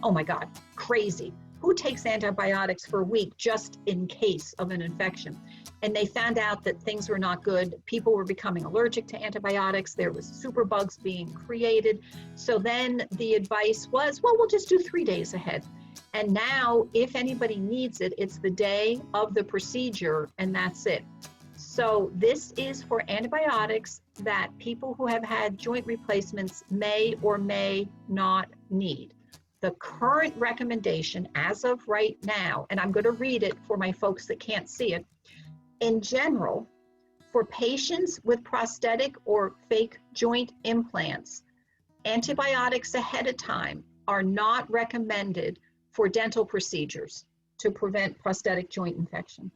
Speaker 1: Oh my God, crazy. Who takes antibiotics for a week just in case of an infection? And they found out that things were not good. People were becoming allergic to antibiotics. There was superbugs being created. So then the advice was, well, we'll just do 3 days ahead. And now, if anybody needs it, it's the day of the procedure, and that's it. So this is for antibiotics that people who have had joint replacements may or may not need. The current recommendation as of right now, and I'm going to read it for my folks that can't see it. In general, for patients with prosthetic or fake joint implants, antibiotics ahead of time are not recommended for dental procedures to prevent prosthetic joint infection.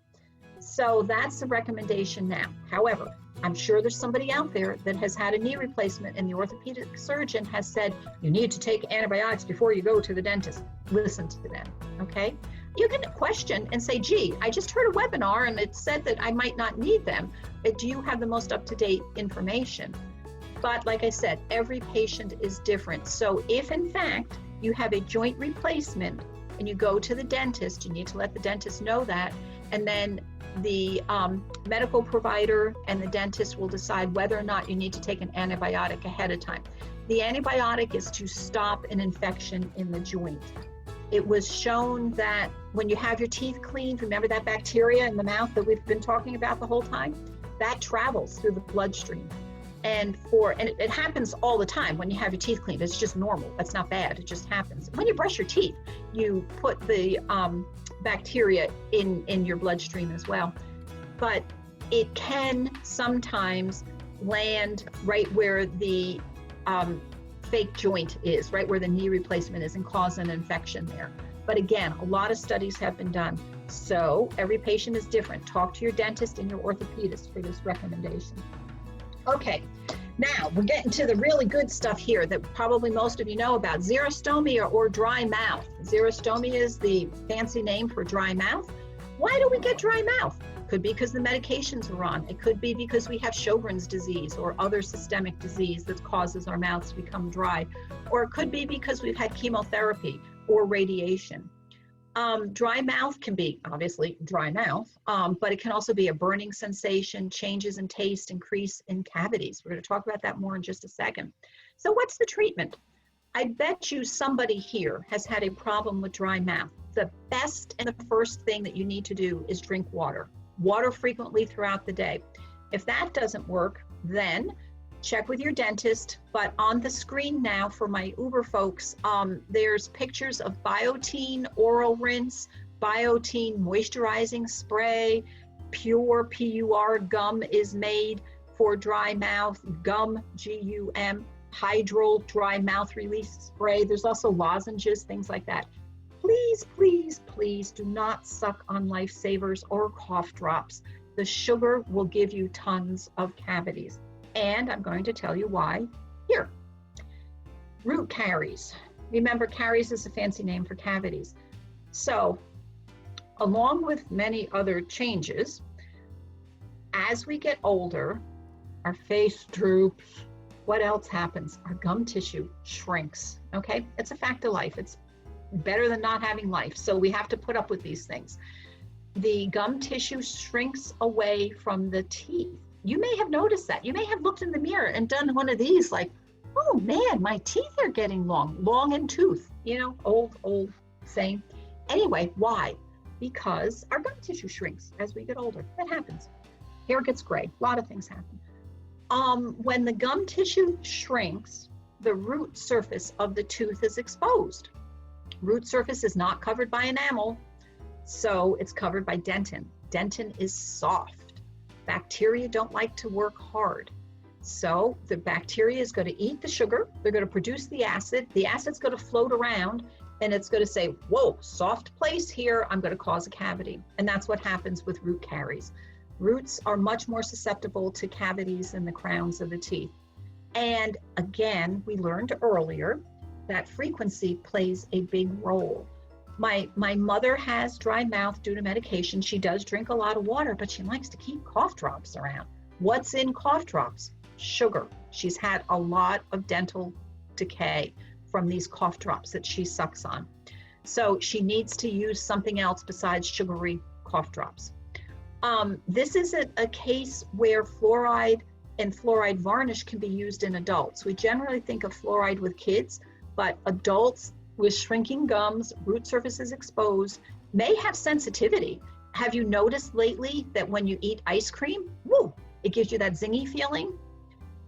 Speaker 1: So that's the recommendation now. However, I'm sure there's somebody out there that has had a knee replacement and the orthopedic surgeon has said, you need to take antibiotics before you go to the dentist. Listen to them, okay? You can question and say, gee, I just heard a webinar and it said that I might not need them. Do you have the most up-to-date information? But like I said, every patient is different. So if in fact you have a joint replacement and you go to the dentist, you need to let the dentist know that, and then the medical provider and the dentist will decide whether or not you need to take an antibiotic ahead of time. The antibiotic is to stop an infection in the joint. It was shown that when you have your teeth cleaned, remember that bacteria in the mouth that we've been talking about the whole time? That travels through the bloodstream. And it happens all the time when you have your teeth cleaned. It's just normal. That's not bad. It just happens. When you brush your teeth, you put the bacteria in your bloodstream as well. But it can sometimes land right where the fake joint is, right where the knee replacement is, and cause an infection there. But again, a lot of studies have been done. So every patient is different. Talk to your dentist and your orthopedist for this recommendation. Okay, now we're getting to the really good stuff here that probably most of you know about, xerostomia or dry mouth. Xerostomia is the fancy name for dry mouth. Why do we get dry mouth? Could be because the medications are on. It could be because we have Sjogren's disease or other systemic disease that causes our mouths to become dry. Or it could be because we've had chemotherapy or radiation. Dry mouth can be obviously dry mouth, but it can also be a burning sensation, changes in taste, increase in cavities. We're going to talk about that more in just a second. So what's the treatment? I bet you somebody here has had a problem with dry mouth. The best and the first thing that you need to do is drink water. Water frequently throughout the day. If that doesn't work, then check with your dentist. But on the screen now for my Uber folks, there's pictures of Biotene oral rinse, Biotene moisturizing spray, pure PUR gum is made for dry mouth, gum, G-U-M, Hydrol dry mouth release spray. There's also lozenges, things like that. Please, please, please do not suck on lifesavers or cough drops. The sugar will give you tons of cavities. And I'm going to tell you why here. Root caries. Remember, caries is a fancy name for cavities. So, along with many other changes, as we get older, our face droops. What else happens? Our gum tissue shrinks, okay? It's a fact of life. It's better than not having life. So we have to put up with these things. The gum tissue shrinks away from the teeth. You may have noticed that. You may have looked in the mirror and done one of these like, oh man, my teeth are getting long in tooth. You know, old saying. Anyway, why? Because our gum tissue shrinks as we get older. That happens. Hair gets gray. A lot of things happen. When the gum tissue shrinks, the root surface of the tooth is exposed. Root surface is not covered by enamel, so it's covered by dentin. Dentin is soft. Bacteria don't like to work hard. So the bacteria is going to eat the sugar, they're going to produce the acid's going to float around, and it's going to say, whoa, soft place here, I'm going to cause a cavity. And that's what happens with root caries. Roots are much more susceptible to cavities in the crowns of the teeth. And again, we learned earlier that frequency plays a big role. My mother has dry mouth due to medication. She does drink a lot of water, but she likes to keep cough drops around. What's in cough drops? Sugar. She's had a lot of dental decay from these cough drops that she sucks on. So she needs to use something else besides sugary cough drops. This is a case where fluoride and fluoride varnish can be used in adults. We generally think of fluoride with kids, but adults with shrinking gums, root surfaces exposed, may have sensitivity. Have you noticed lately that when you eat ice cream, woo, it gives you that zingy feeling?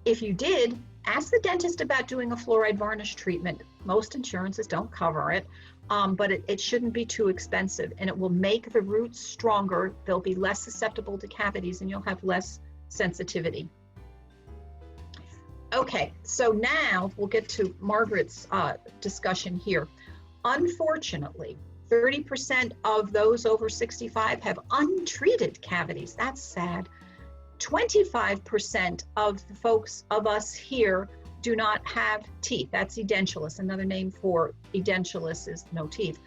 Speaker 1: If you did, ask the dentist about doing a fluoride varnish treatment. Most insurances don't cover it, but it shouldn't be too expensive, and it will make the roots stronger. They'll be less susceptible to cavities, and you'll have less sensitivity. Okay, so now we'll get to Margaret's discussion here. Unfortunately, 30% of those over 65 have untreated cavities. That's sad. 25% of the folks of us here do not have teeth. That's edentulous. Another name for edentulous is no teeth.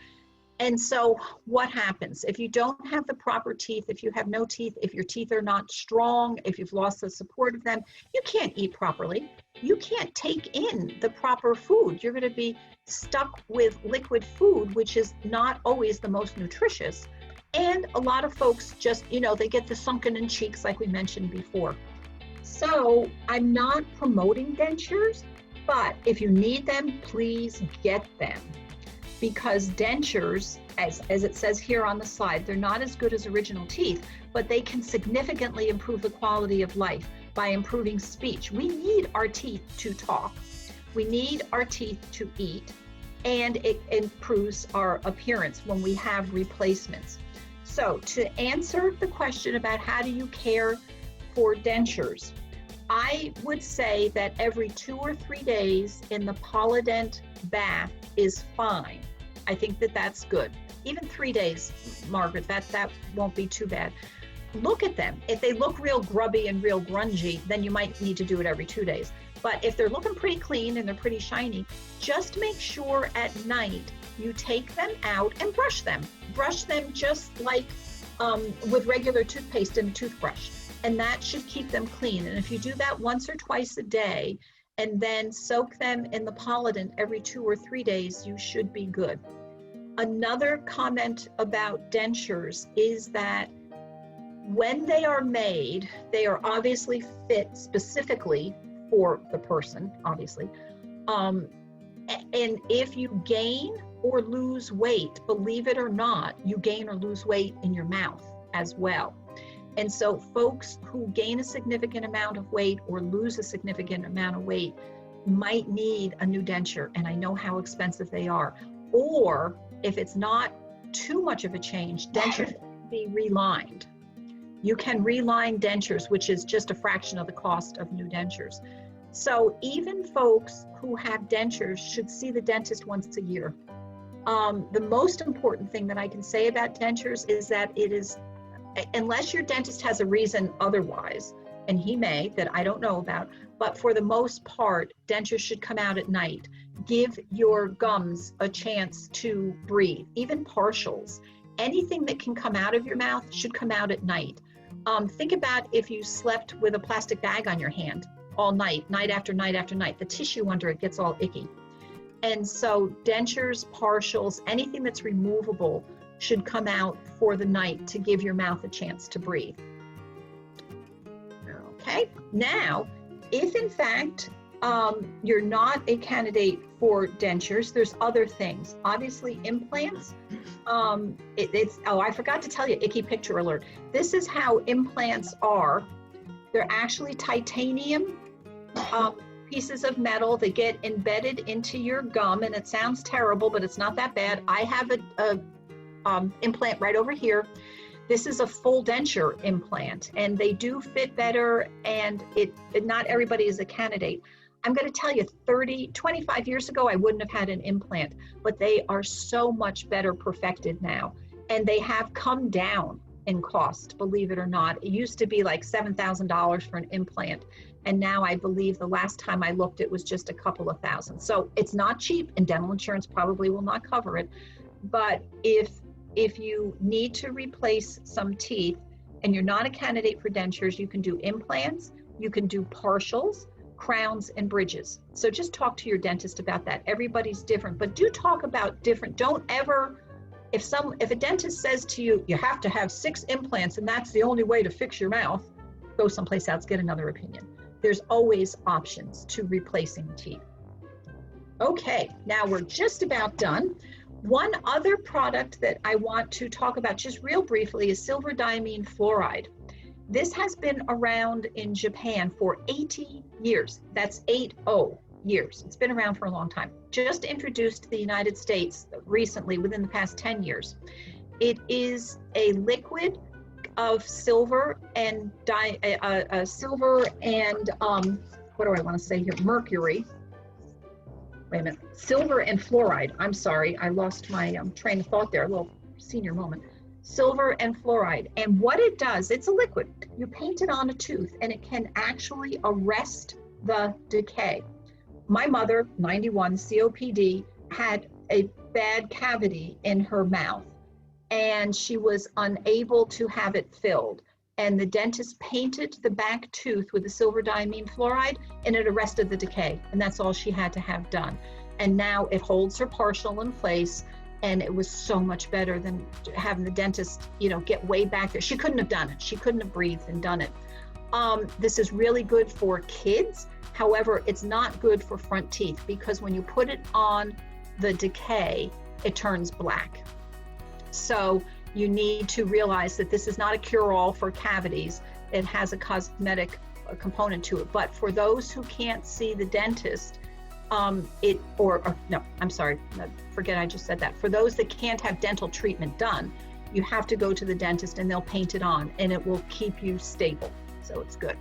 Speaker 1: And so what happens? If you don't have the proper teeth, if you have no teeth, if your teeth are not strong, if you've lost the support of them, you can't eat properly. You can't take in the proper food. You're going to be stuck with liquid food, which is not always the most nutritious. And a lot of folks just, they get the sunken in cheeks like we mentioned before. So I'm not promoting dentures, but if you need them, please get them. Because dentures, as it says here on the slide, they're not as good as original teeth, but they can significantly improve the quality of life by improving speech. We need our teeth to talk. We need our teeth to eat, and it improves our appearance when we have replacements. So to answer the question about how do you care for dentures, I would say that every 2 or 3 days in the Polident bath is fine. I think that that's good. Even 3 days, Margaret, that won't be too bad. Look at them. If they look real grubby and real grungy, then you might need to do it every 2 days. But if they're looking pretty clean and they're pretty shiny, just make sure at night you take them out and brush them. Brush them just like with regular toothpaste and a toothbrush. And that should keep them clean. And if you do that once or twice a day, and then soak them in the Polident every 2 or 3 days, you should be good. Another comment about dentures is that when they are made, they are obviously fit specifically for the person, obviously. And if you gain or lose weight, believe it or not, you gain or lose weight in your mouth as well. And so folks who gain a significant amount of weight or lose a significant amount of weight might need a new denture, and I know how expensive they are. Or if it's not too much of a change, dentures can be relined. You can reline dentures, which is just a fraction of the cost of new dentures. So even folks who have dentures should see the dentist once a year. The most important thing that I can say about dentures is that it is, unless your dentist has a reason otherwise, and he may, that I don't know about, but for the most part, dentures should come out at night. Give your gums a chance to breathe, even partials. Anything that can come out of your mouth should come out at night. Think about if you slept with a plastic bag on your hand all night, night after night after night. The tissue under it gets all icky. And so dentures, partials, anything that's removable should come out for the night to give your mouth a chance to breathe. Okay, now, if in fact you're not a candidate for dentures, there's other things. Obviously, implants. Oh, I forgot to tell you, icky picture alert. This is how implants are. They're actually titanium pieces of metal that get embedded into your gum, and it sounds terrible, but it's not that bad. I have a implant right over here. This is a full denture implant, and they do fit better, and not everybody is a candidate. I'm going to tell you, 25 years ago, I wouldn't have had an implant, but they are so much better perfected now, and they have come down in cost, believe it or not. It used to be like $7,000 for an implant, and now I believe the last time I looked, it was just a couple of thousand. So it's not cheap, and dental insurance probably will not cover it. But if you need to replace some teeth and you're not a candidate for dentures, you can do implants, you can do partials, crowns, and bridges. So just talk to your dentist about that. Everybody's different, but do talk about different. Don't ever, if a dentist says to you, you have to have 6 implants and that's the only way to fix your mouth, go someplace else, get another opinion. There's always options to replacing teeth. Okay, now we're just about done. One other product that I want to talk about just real briefly is silver diamine fluoride. This has been around in Japan for 80 years. That's 80 years. It's been around for a long time. Just introduced to the United States recently, within the past 10 years. It is a liquid of silver and what do I want to say here? Mercury. Wait a minute. Silver and fluoride. I'm sorry, I lost my train of thought there. A little senior moment. Silver and fluoride. And what it does, it's a liquid. You paint it on a tooth and it can actually arrest the decay. My mother, 91, COPD, had a bad cavity in her mouth and she was unable to have it filled. And the dentist painted the back tooth with the silver diamine fluoride and it arrested the decay. And that's all she had to have done. And now it holds her partial in place. And it was so much better than having the dentist, get way back there. She couldn't have done it. She couldn't have breathed and done it. This is really good for kids. However, it's not good for front teeth because when you put it on the decay, it turns black. So you need to realize that this is not a cure-all for cavities. It has a cosmetic component to it. But for those who can't see the dentist, forget I just said that. For those that can't have dental treatment done, you have to go to the dentist and they'll paint it on and it will keep you stable. So it's good.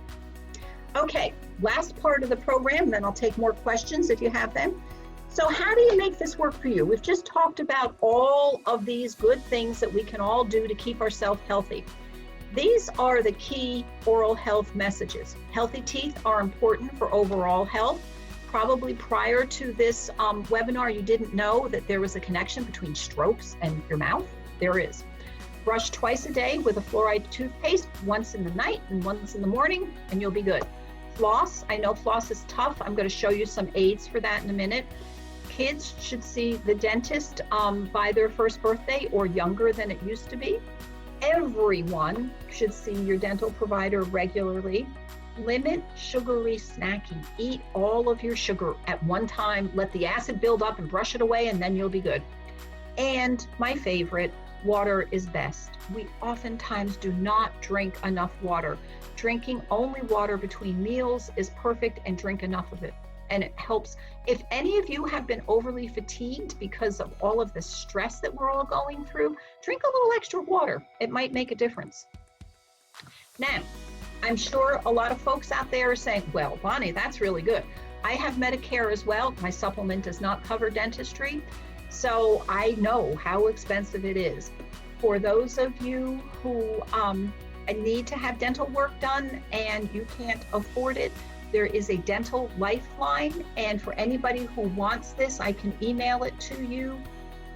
Speaker 1: Okay, last part of the program, then I'll take more questions if you have them. So how do you make this work for you? We've just talked about all of these good things that we can all do to keep ourselves healthy. These are the key oral health messages. Healthy teeth are important for overall health. Probably prior to this webinar, you didn't know that there was a connection between strokes and your mouth. There is. Brush twice a day with a fluoride toothpaste, once in the night and once in the morning, and you'll be good. Floss, I know floss is tough. I'm going to show you some aids for that in a minute. Kids should see the dentist by their first birthday or younger than it used to be. Everyone should see your dental provider regularly. Limit sugary snacking. Eat all of your sugar at one time. Let the acid build up and brush it away, and then you'll be good. And my favorite, water is best. We oftentimes do not drink enough water. Drinking only water between meals is perfect, and drink enough of it. And it helps. If any of you have been overly fatigued because of all of the stress that we're all going through, drink a little extra water. It might make a difference. Now, I'm sure a lot of folks out there are saying, well, Bonnie, that's really good. I have Medicare as well. My supplement does not cover dentistry. So I know how expensive it is. For those of you who need to have dental work done and you can't afford it, there is a dental lifeline. And for anybody who wants this, I can email it to you.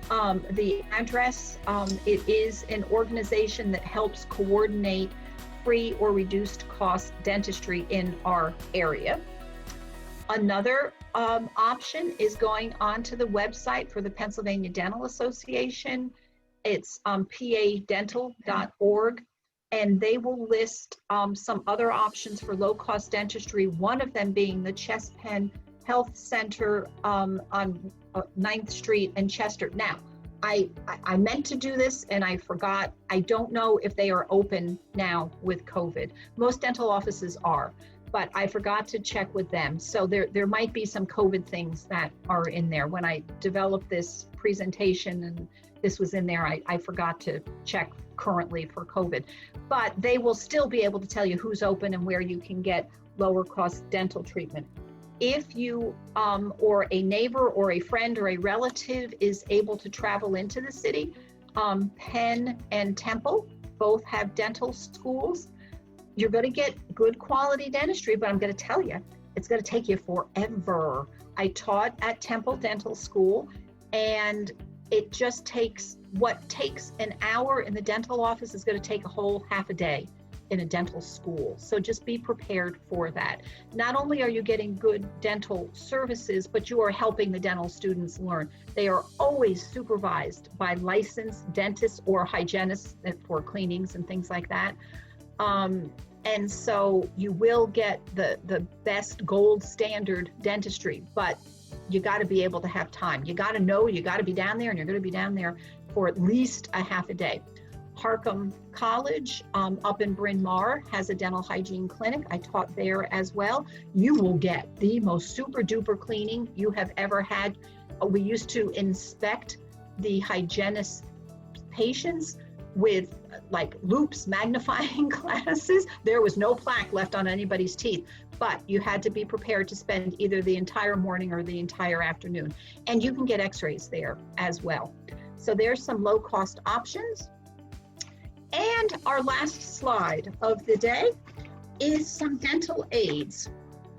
Speaker 1: The address, it is an organization that helps coordinate free or reduced cost dentistry in our area. Another option is going onto the website for the Pennsylvania Dental Association. It's padental.org, and they will list some other options for low-cost dentistry, one of them being the Chest Pen Health Center on 9th Street in Chester. Now, I meant to do this and I forgot. I don't know if they are open now with COVID. Most dental offices are. but I forgot to check with them. So there might be some COVID things that are in there. When I developed this presentation and this was in there, I forgot to check currently for COVID. But they will still be able to tell you who's open and where you can get lower cost dental treatment. If you or a neighbor or a friend or a relative is able to travel into the city, Penn and Temple both have dental schools. You're going to get good quality dentistry, but I'm going to tell you, it's going to take you forever. I taught at Temple Dental School, and it just takes, what takes an hour in the dental office is going to take a whole half a day in a dental school. So just be prepared for that. Not only are you getting good dental services, but you are helping the dental students learn. They are always supervised by licensed dentists or hygienists for cleanings and things like that. And so you will get the best gold standard dentistry, but you got to be able to have time. You got to know, you got to be down there, and you're going to be down there for at least a half a day. Harcum College up in Bryn Mawr has a dental hygiene clinic. I taught there as well. You will get the most super duper cleaning you have ever had. We used to inspect the hygienist patients with like loupes, magnifying glasses. There was no plaque left on anybody's teeth, but you had to be prepared to spend either the entire morning or the entire afternoon. And you can get x-rays there as well. So there's some low cost options. And our last slide of the day is some dental aids.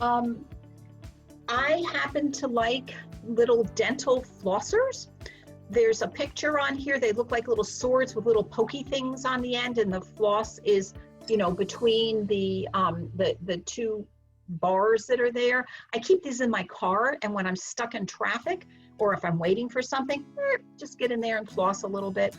Speaker 1: I happen to like little dental flossers. There's a picture on here. They look like little swords with little pokey things on the end, and the floss is, you know, between the two bars that are there. I keep these in my car, and when I'm stuck in traffic or if I'm waiting for something, just get in there and floss a little bit.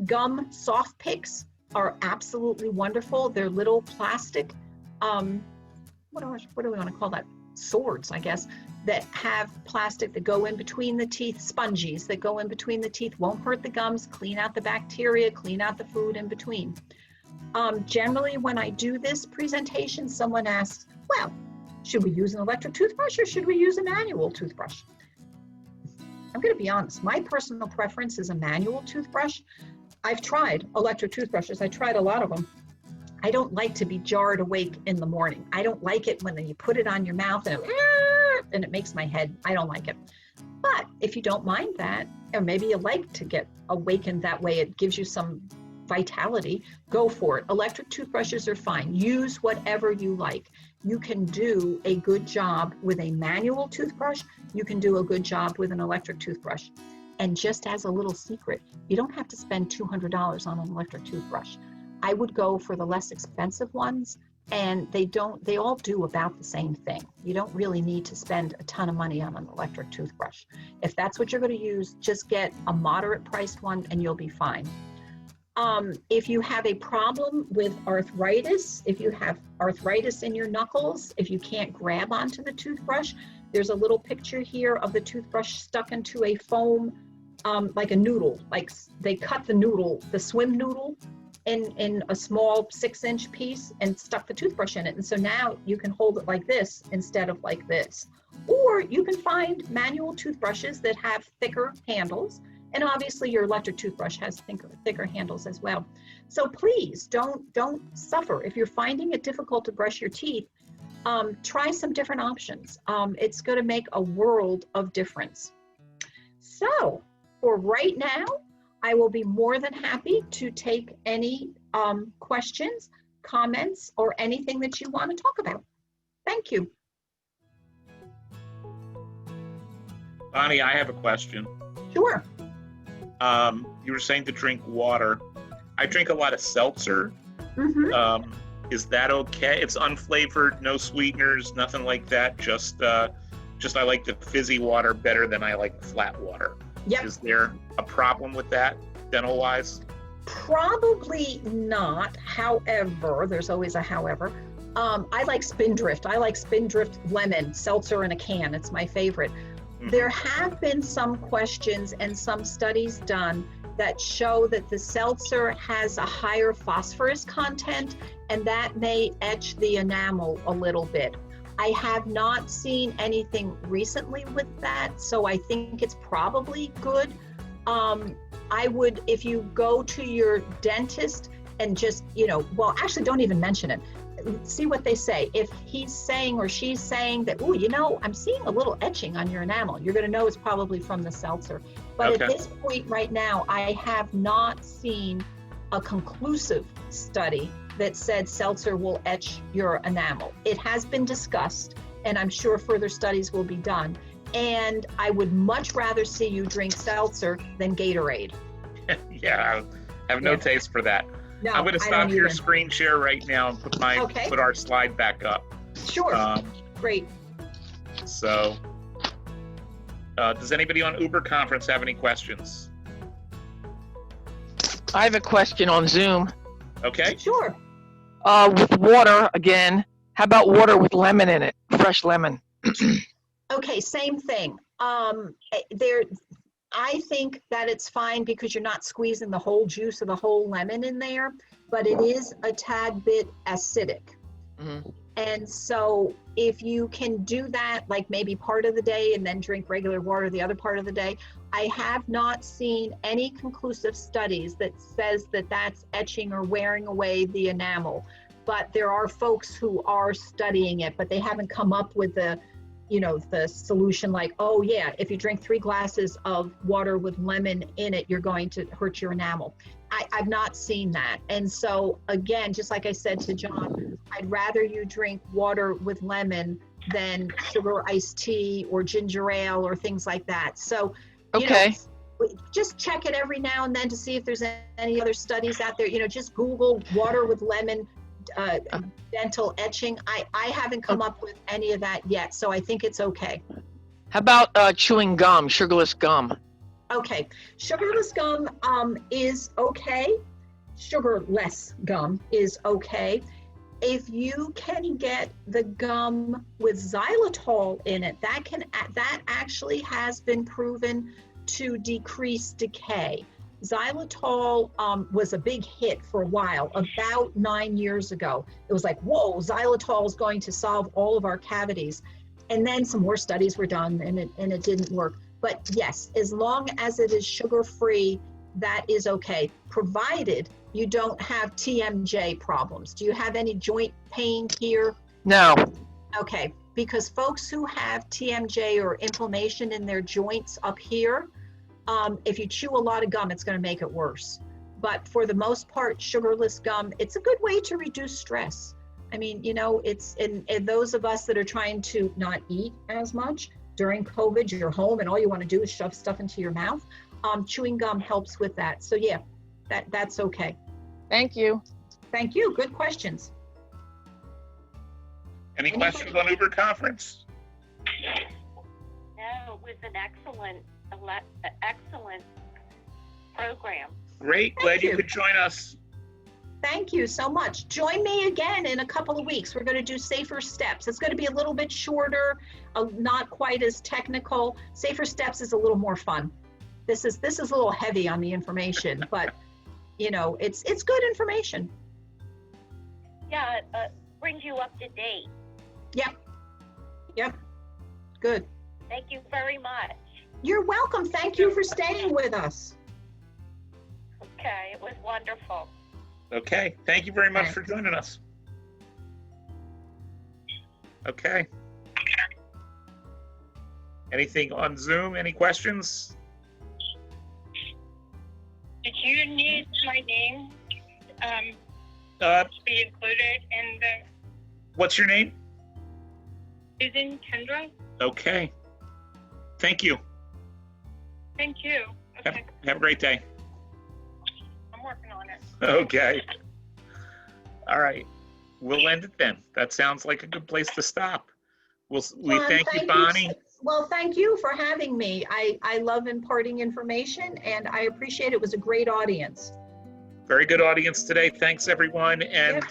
Speaker 1: Gum soft picks are absolutely wonderful. They're little plastic, what do we want to call that? Swords, I guess, that have plastic that go in between the teeth, sponges that go in between the teeth, won't hurt the gums, clean out the bacteria, clean out the food in between. Generally, when I do this presentation, someone asks, well, should we use an electric toothbrush or should we use a manual toothbrush? I'm going to be honest, my personal preference is a manual toothbrush. I've tried electric toothbrushes. I tried a lot of them. I don't like to be jarred awake in the morning. I don't like it when you put it on your mouth and it makes my head, I don't like it. But if you don't mind that, or maybe you like to get awakened that way, it gives you some vitality, go for it. Electric toothbrushes are fine. Use whatever you like. You can do a good job with a manual toothbrush. You can do a good job with an electric toothbrush. And just as a little secret, you don't have to spend $200 on an electric toothbrush. I would go for the less expensive ones, and they all do about the same thing. You don't really need to spend a ton of money on an electric toothbrush. If that's what you're going to use, just get a moderate priced one and you'll be fine. If you have a problem with arthritis, if you have arthritis in your knuckles, if you can't grab onto the toothbrush, there's a little picture here of the toothbrush stuck into a foam, like a noodle, like they cut the noodle, the swim noodle, in a small 6-inch piece and stuck the toothbrush in it. And so now you can hold it like this instead of like this. Or you can find manual toothbrushes that have thicker handles. And obviously your electric toothbrush has thicker handles as well. So please don't suffer. If you're finding it difficult to brush your teeth, try some different options. It's going to make a world of difference. So for right now, I will be more than happy to take any questions, comments, or anything that you want to talk about. Thank you.
Speaker 2: Bonnie, I have a question.
Speaker 1: Sure.
Speaker 2: You were saying to drink water. I drink a lot of seltzer.
Speaker 1: Mm-hmm.
Speaker 2: Is that okay? It's unflavored, no sweeteners, nothing like that. Just I like the fizzy water better than I like the flat water.
Speaker 1: Yep.
Speaker 2: Is there a problem with that, dental-wise?
Speaker 1: Probably not. However, there's always a however. I like Spindrift. I like Spindrift lemon seltzer in a can. It's my favorite. Mm-hmm. There have been some questions and some studies done that show that the seltzer has a higher phosphorus content, and that may etch the enamel a little bit. I have not seen anything recently with that, so I think it's probably good. I would, if you go to your dentist and just, well, actually don't even mention it. See what they say. If he's saying or she's saying that, oh, I'm seeing a little etching on your enamel, you're going to know it's probably from the seltzer. But
Speaker 2: Okay.
Speaker 1: at this point right now, I have not seen a conclusive study that said seltzer will etch your enamel. It has been discussed, and I'm sure further studies will be done. And I would much rather see you drink seltzer than Gatorade.
Speaker 2: Yeah, I have no taste for that.
Speaker 1: No,
Speaker 2: I'm going to
Speaker 1: I
Speaker 2: stop
Speaker 1: don't
Speaker 2: your
Speaker 1: either.
Speaker 2: screen share right now and put our slide back up.
Speaker 1: Sure. Great.
Speaker 2: So, does anybody on Uber Conference have any questions?
Speaker 4: I have a question on Zoom.
Speaker 2: Okay.
Speaker 1: Sure.
Speaker 4: With water, again, how about water with lemon in it, fresh lemon?
Speaker 1: Okay, same thing. I think that it's fine because you're not squeezing the whole juice of the whole lemon in there, but it is a tad bit acidic.
Speaker 4: Mm-hmm.
Speaker 1: And so if you can do that, like maybe part of the day and then drink regular water the other part of the day, I have not seen any conclusive studies that says that that's etching or wearing away the enamel. But there are folks who are studying it, but they haven't come up with the solution like, oh yeah, if you drink 3 glasses of water with lemon in it, you're going to hurt your enamel. I've not seen that. And so again, just like I said to John, I'd rather you drink water with lemon than sugar iced tea or ginger ale or things like that. So,
Speaker 4: Okay.
Speaker 1: Just check it every now and then to see if there's any other studies out there. Just Google water with lemon dental etching. I haven't come up with any of that yet, so I think it's okay.
Speaker 4: How about chewing gum, sugarless gum?
Speaker 1: Okay, sugarless gum is okay. Sugarless gum is okay. If you can get the gum with xylitol in it, that actually has been proven to decrease decay. Xylitol was a big hit for a while, about 9 years ago. It was like, whoa, xylitol is going to solve all of our cavities. And then some more studies were done and it didn't work. But yes, as long as it is sugar-free, that is okay, provided you don't have TMJ problems. Do you have any joint pain here?
Speaker 4: No.
Speaker 1: Okay, because folks who have TMJ or inflammation in their joints up here, if you chew a lot of gum, it's going to make it worse. But for the most part, sugarless gum, it's a good way to reduce stress. I mean, it's in those of us that are trying to not eat as much during COVID, you're home and all you want to do is shove stuff into your mouth. Chewing gum helps with that. So yeah, that's okay.
Speaker 4: Thank you.
Speaker 1: Thank you. Good questions.
Speaker 2: Any questions on Uber Conference?
Speaker 3: No, it was an excellent program.
Speaker 2: Great. Glad you could join us.
Speaker 1: Thank you so much. Join me again in a couple of weeks. We're going to do Safer Steps. It's going to be a little bit shorter, not quite as technical. Safer Steps is a little more fun. This is a little heavy on the information, but it's good information.
Speaker 3: Yeah, it brings you up to date.
Speaker 1: Yep. Good.
Speaker 3: Thank you very much.
Speaker 1: You're welcome. Thank you for staying with us.
Speaker 3: Okay, it was wonderful.
Speaker 2: Okay. Thank you very much for joining us. Okay. Anything on Zoom? Any questions?
Speaker 5: Did you need my name
Speaker 2: Uh,
Speaker 5: to be included in the
Speaker 2: what's your name?
Speaker 5: Susan Kendra?
Speaker 2: Okay. Thank you.
Speaker 5: Thank you. Okay,
Speaker 2: Have a great day.
Speaker 5: I'm working on it.
Speaker 2: Okay. All right. We'll end it then. That sounds like a good place to stop. We thank you, Bonnie.
Speaker 1: Well, thank you for having me. I love imparting information and I appreciate it. It was a great audience.
Speaker 2: Very good audience today. Thanks, everyone. And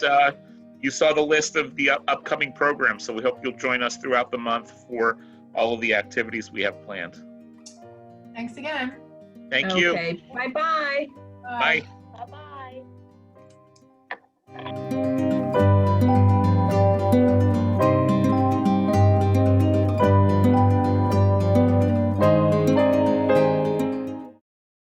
Speaker 2: you saw the list of the upcoming programs, so we hope you'll join us throughout the month for all of the activities we have planned.
Speaker 6: Thanks again.
Speaker 2: Thank you.
Speaker 1: Okay, bye-bye.
Speaker 2: Bye.